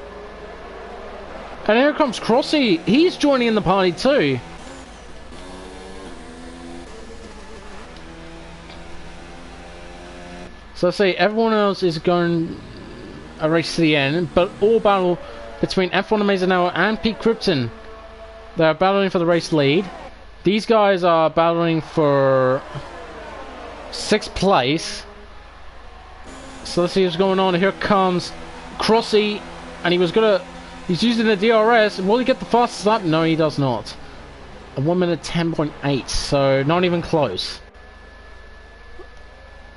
Speaker 1: And here comes Crossy. He's joining in the party too. So let's say everyone else is going a race to the end, but all battle between F1 Amazing Hour and Pete Crichton. They're battling for the race lead. These guys are battling for 6th place. So let's see what's going on. Here comes Crossy, and he's using the DRS. Will he get the fastest lap? No, he does not. A 1 minute 10.8, so not even close.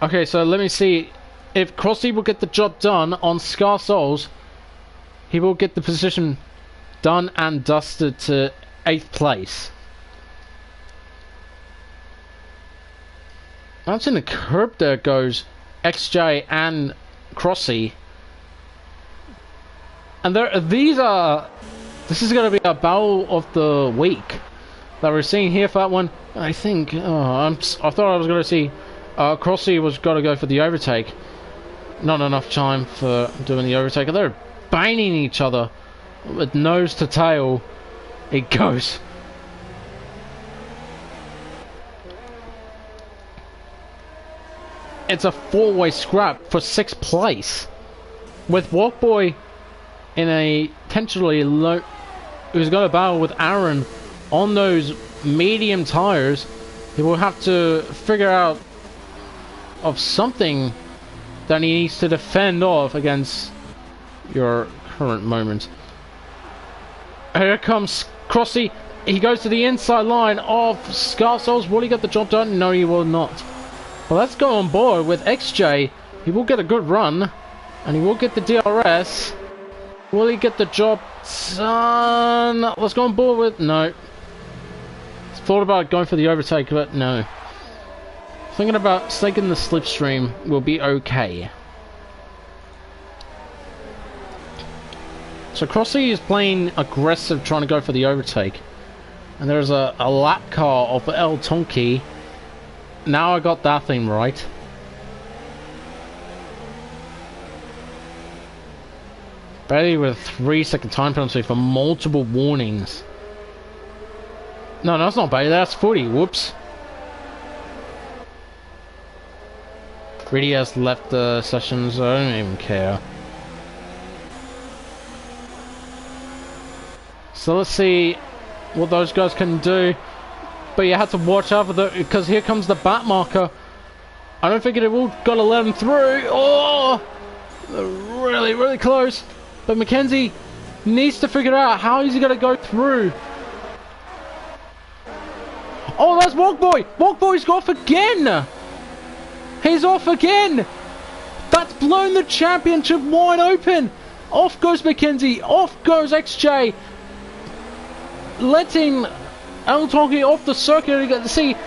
Speaker 1: Okay, so let me see. If Crossy will get the job done on Scarsols, he will get the position done and dusted to 8th place. That's in the curb there goes XJ and Crossy. And this is going to be a battle of the week. that we're seeing here for that one. I think, I thought I was going to see Crossy was got to go for the overtake. Not enough time for doing the overtake. They're banging each other with nose to tail. It goes. It's a four-way scrap for 6th place, with Walkboy in a potentially low, who's got to battle with Aaron on those medium tires. He will have to figure out of something that he needs to defend off against your current moment. Here comes Crossy. He goes to the inside line of Scarsouls. Will he get the job done? No, he will not. Well, let's go on board with XJ. He will get a good run, and he will get the DRS. Will he get the job done? Let's go on board with... No. Thought about going for the overtake, but no. Thinking about taking the slipstream will be okay. So Crossy is playing aggressive, trying to go for the overtake. And there's a lap car of El Tonki. Now I got that thing right. Bailey with a 3-second time penalty for multiple warnings. No, that's not Bailey, that's Footy. Whoops. Really has left the session, so I don't even care. So let's see what those guys can do. But you have to watch out for the, because here comes the bat marker. I don't think it will gotta let him through. Oh, really, really close. But Mackenzie needs to figure out how is he gonna go through. Oh, that's Walkboy. Walkboy's off again. He's off again. That's blown the championship wide open. Off goes Mackenzie. Off goes XJ. Letting El Tonki off the circuit. You get to see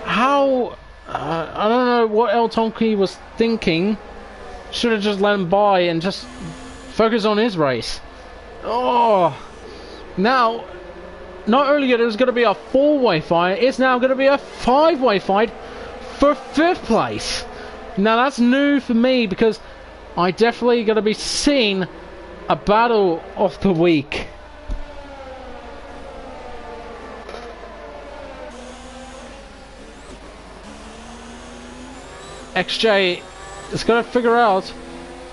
Speaker 1: how I don't know what El Tonki was thinking. Should have just let him by and just focus on his race. Oh, now not only it was going to be a 4-way fight, it's now going to be a 5-way fight for 5th place. Now that's new for me because I definitely going to be seeing a battle of the week. XJ is going to figure out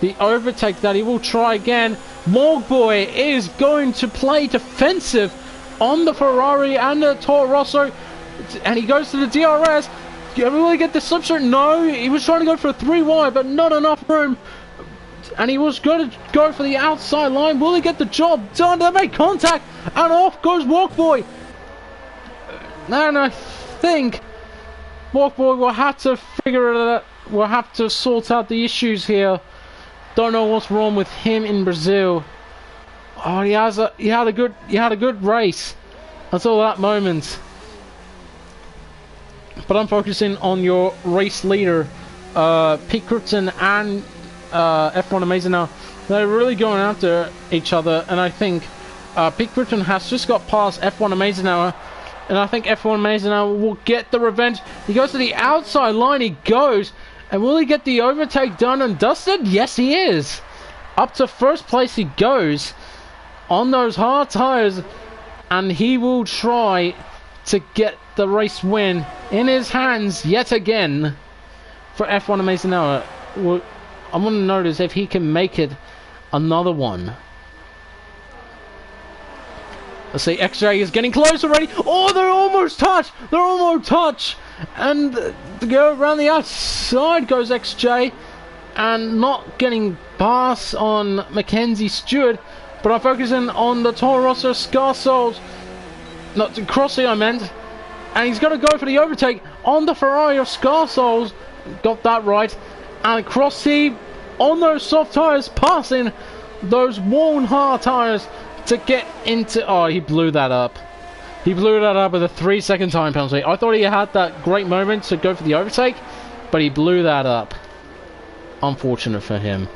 Speaker 1: the overtake that he will try again. Morgboy is going to play defensive on the Ferrari and the Toro Rosso, and he goes to the DRS. Will he get the slipstream? No, he was trying to go for a 3 wide, but not enough room. And he was going to go for the outside line. Will he get the job done? They make contact, and off goes Walkboy. And I think Walkboy will have to figure it out. We'll have to sort out the issues here. Don't know what's wrong with him in Brazil. Oh, he had a good race until that moment. But I'm focusing on your race leader, Pete Krypton and F1 Amazing now. They're really going after each other, and I think Pete Krypton has just got past F1 Amazing Hour, and I think F1 Amazing Hour will get the revenge. He goes to the outside line, he goes, and will he get the overtake done and dusted? Yes, he is. Up to 1st place he goes on those hard tires, and he will try to get the race win in his hands yet again for F1 Amazing Hour. Well, I want to notice if he can make it another one. Let's see, XJ is getting close already. Oh, they're almost touch. They're almost touch. And to go around the outside goes XJ, and not getting pass on Mackenzie Stewart. But I'm focusing on the Toro Rosso Scar Souls. Not to Crossy, I meant. And he's going to go for the overtake on the Ferrari of Scar Souls. Got that right. And Crossy on those soft tires, passing those worn hard tires to get into... Oh, he blew that up. He blew that up with a 3-second time penalty. I thought he had that great moment to go for the overtake, but he blew that up. Unfortunate for him.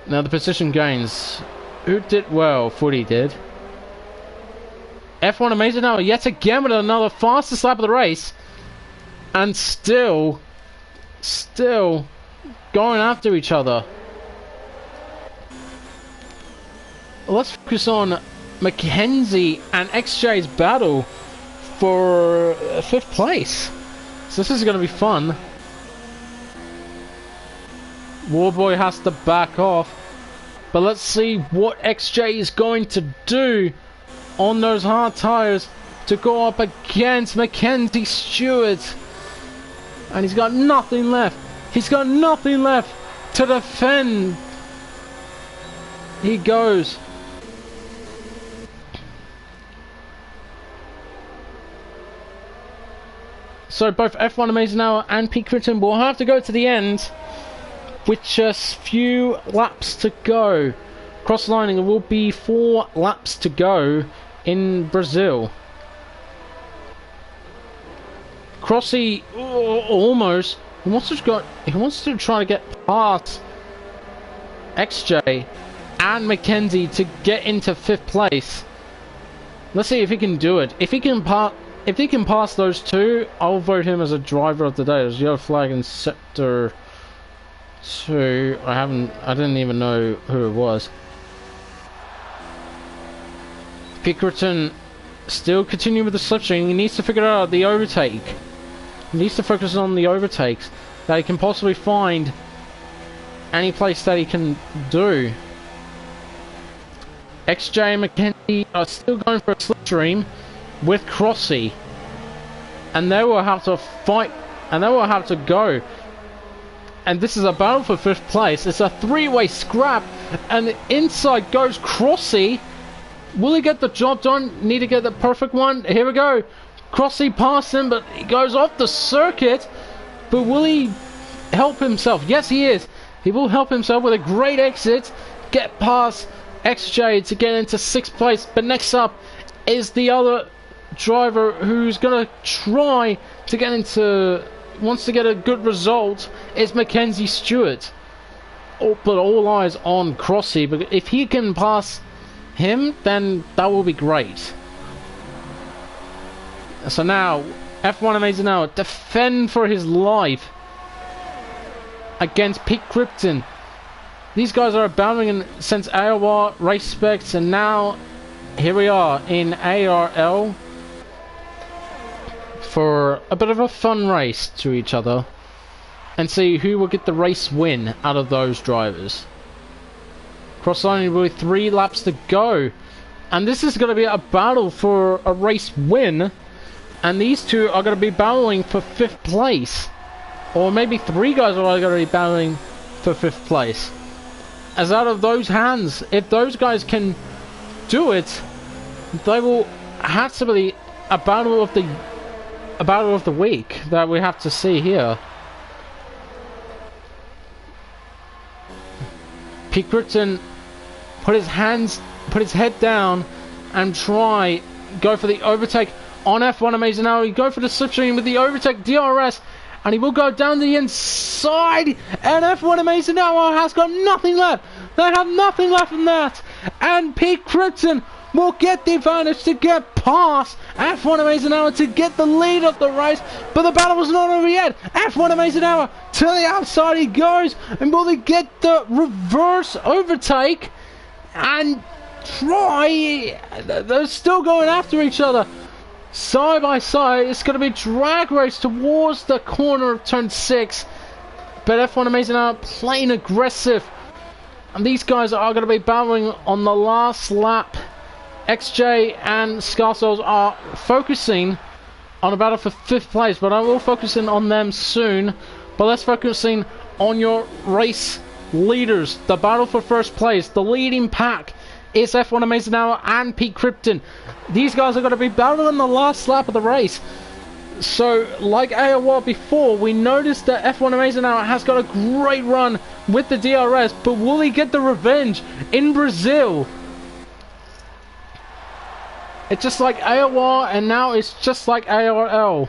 Speaker 1: Now the position gains. Who did well? Footy did. F1 Amazing now yet again with another fastest lap of the race. And still going after each other. Let's focus on Mackenzie and XJ's battle for 5th place. So this is going to be fun. Warboy has to back off. But let's see what XJ is going to do on those hard tires to go up against Mackenzie Stewart. And he's got nothing left. He's got nothing left to defend. He goes. So both F1 Amazing Hour and Pete Critton will have to go to the end with just few laps to go. Cross lining, there will be 4 laps to go in Brazil. Crossy almost. He wants to try to get past XJ and Mackenzie to get into 5th place. Let's see if he can do it. If he can pass those two, I'll vote him as a driver of the day. There's yellow flag in sector 2. I didn't even know who it was. Pickerton still continuing with the slipstream. He needs to figure out the overtake. He needs to focus on the overtakes that he can possibly find. Any place that he can do. XJ and Mackenzie are still going for a slipstream with Crossy, and they will have to fight, and they will have to go. And this is a battle for 5th place. It's a 3-way scrap, and inside goes Crossy. Will he get the job done? Need to get the perfect one. Here we go. Crossy passed him, but he goes off the circuit. But will he help himself? Yes, he is. He will help himself with a great exit. Get past XJ to get into 6th place. But next up is the other driver who's going to try to get into... wants to get a good result. It's Mackenzie Stewart. But all eyes on Crossy. But if he can pass him, then that will be great. So now F1 Amazing Hour defend for his life against Pete Krypton. These guys are battling in since ARL race specs, and now here we are in ARL for a bit of a fun race to each other and see who will get the race win out of those drivers. Cross line with 3 laps to go, and this is going to be a battle for a race win, and these two are going to be battling for 5th place, or maybe 3 guys are going to be battling for 5th place. As out of those hands, if those guys can do it, they will have to be a battle of the week that we have to see here. Pickerton put his head down and go for the overtake on F1 Amazing Hour. He go for the slipstream with the overtake DRS, and he will go down the inside, and F1 Amazing Hour has got nothing left. They have nothing left in that, and Pete Krypton will get the advantage to get past F1 Amazing Hour to get the lead of the race, but the battle was not over yet. F1 Amazing Hour to the outside he goes, and will they get the reverse overtake and try? They're still going after each other side by side. It's going to be drag race towards the corner of turn 6, but F1 Amazing Hour playing aggressive, and these guys are going to be battling on the last lap. XJ and Scarcells are focusing on a battle for 5th place, but I will focus in on them soon. But let's focus in on your race leaders. The battle for 1st place, the leading pack is F1 Amazing Hour and Pete Krypton. These guys are going to be battling the last lap of the race. So, like ARL before, we noticed that F1 Amazing Hour has got a great run with the DRS, but will he get the revenge in Brazil? It's just like ARL, and now it's just like ARL.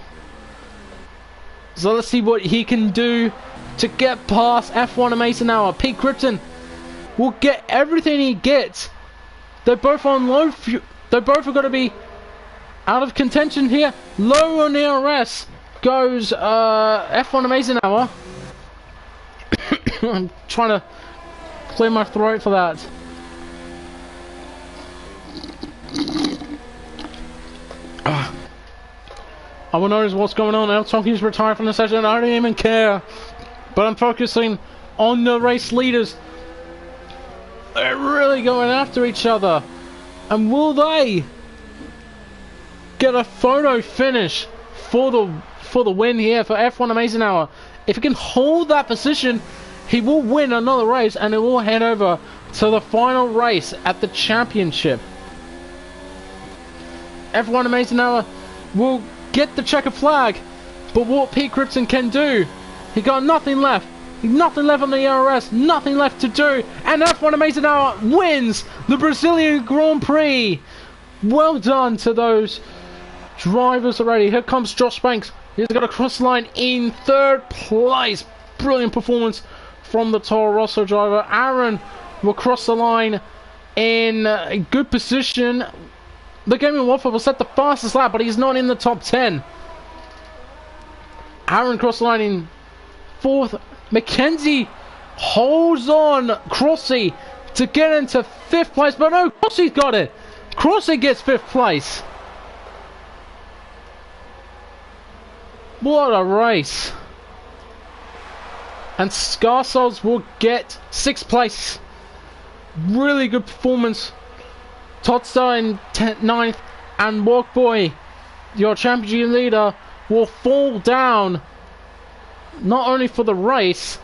Speaker 1: So let's see what he can do to get past F1 Amazing Hour. Pete Krypton will get everything he gets. They're both on low fuel. They're both going to be out of contention here. Low on ERS goes F1 Amazing Hour. I'm trying to clear my throat for that. I will notice what's going on. ARL1's retired from the session. I don't even care. But I'm focusing on the race leaders. They're really going after each other. And will they get a photo finish for the win here for F1 Amazing Hour? If he can hold that position, he will win another race and it will head over to the final race at the championship. F1 Amazing Hour will get the checker flag, but what Pete Krypton can do, he got nothing left. Nothing left on the ERS, nothing left to do, and F1 Amazing Hour wins the Brazilian Grand Prix. Well done to those drivers already. Here comes Josh Banks. He's got a cross line in third place. Brilliant performance from the Toro Rosso driver. Aaron will cross the line in a good position. The Gaming Waffle will set the fastest lap, but he's not in the top 10. Aaron cross the line in fourth. Mackenzie holds on Crossy to get into fifth place, but no, Crossy's got it. Crossy gets fifth place. What a race. And Scarsouls will get sixth place. Really good performance. Todstar in 9th, and Walkboy, your championship leader, will fall down not only for the race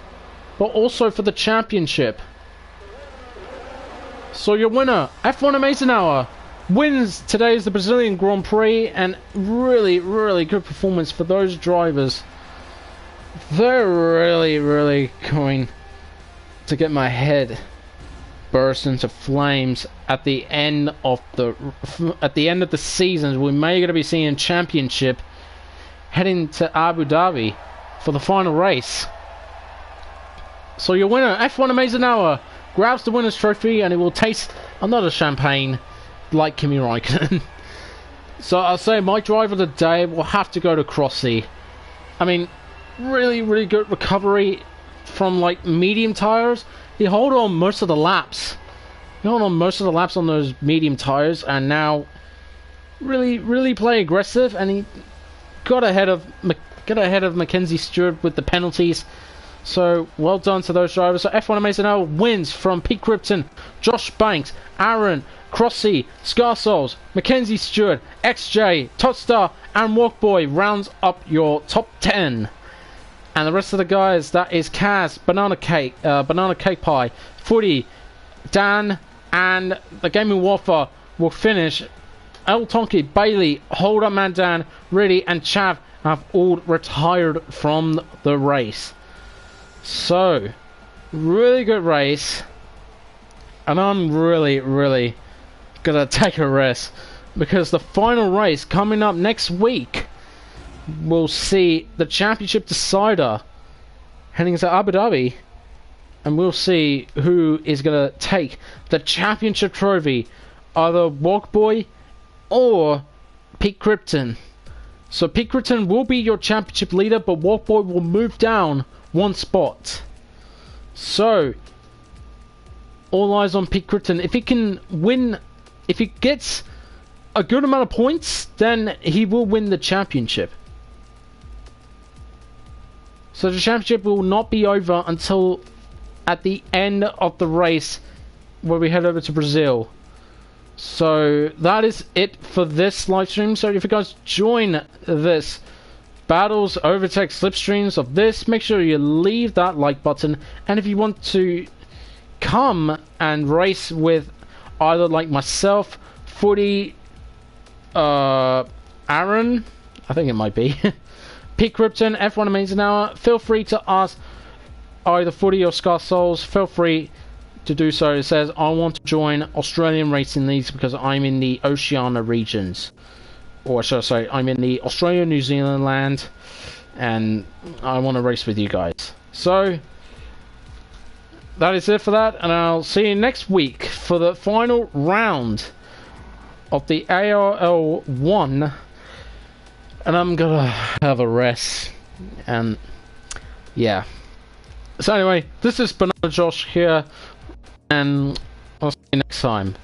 Speaker 1: but also for the championship. So your winner, F1 Amazing Hour, wins today's the Brazilian Grand Prix, and really good performance for those drivers. They're really going to get my head burst into flames at the end of the season. We may going to be seeing championship heading to Abu Dhabi for the final race. So your winner, F1 Amazing Hour, grabs the winner's trophy, and it will taste another champagne like Kimi Räikkönen. So I'll say my driver of the day will have to go to Crossy. I mean, really good recovery from like medium tires. He held on most of the laps. He held on most of the laps on those medium tires, and now really play aggressive, and he got ahead of Mackenzie Stewart with the penalties. So well done to those drivers. So F1 Amazing Hour wins from Pete Krypton, Josh Banks, Aaron, Crossy, Scarsouls, Mackenzie Stewart, XJ, Totstar, and Walkboy rounds up your top 10. And the rest of the guys, that is Kaz, Banana Cake Pie, Footy, Dan, and the Gaming Waffle will finish. El Tonki, Bailey, Hold Up Man Dan, Riddy, and Chav have all retired from the race. So, really good race. And I'm really gonna take a rest, because the final race coming up next week will see the championship decider heading to Abu Dhabi, and we'll see who is going to take the championship trophy, either Walkboy or Pete Krypton. So Pete Krypton will be your championship leader, but Walkboy will move down one spot. So all eyes on Pete Krypton. If he can win, if he gets a good amount of points, then he will win the championship. So the championship will not be over until at the end of the race, where we head over to Brazil. So that is it for this live stream. So if you guys join this battles, overtake, slipstreams of this, make sure you leave that like button. And if you want to come and race with either like myself, Footy, Aaron, I think it might be, Pete Krypton, F1 Amazing Hour, feel free to ask either Footy or Scar Souls. Feel free to do so. It says, I want to join Australian racing leagues because I'm in the Oceania regions. Or should I say, I'm in the Australia, New Zealand land, and I want to race with you guys. So that is it for that, and I'll see you next week for the final round of the ARL1, and I'm gonna have a rest, and yeah. So anyway, this is Banana Josh here, and I'll see you next time.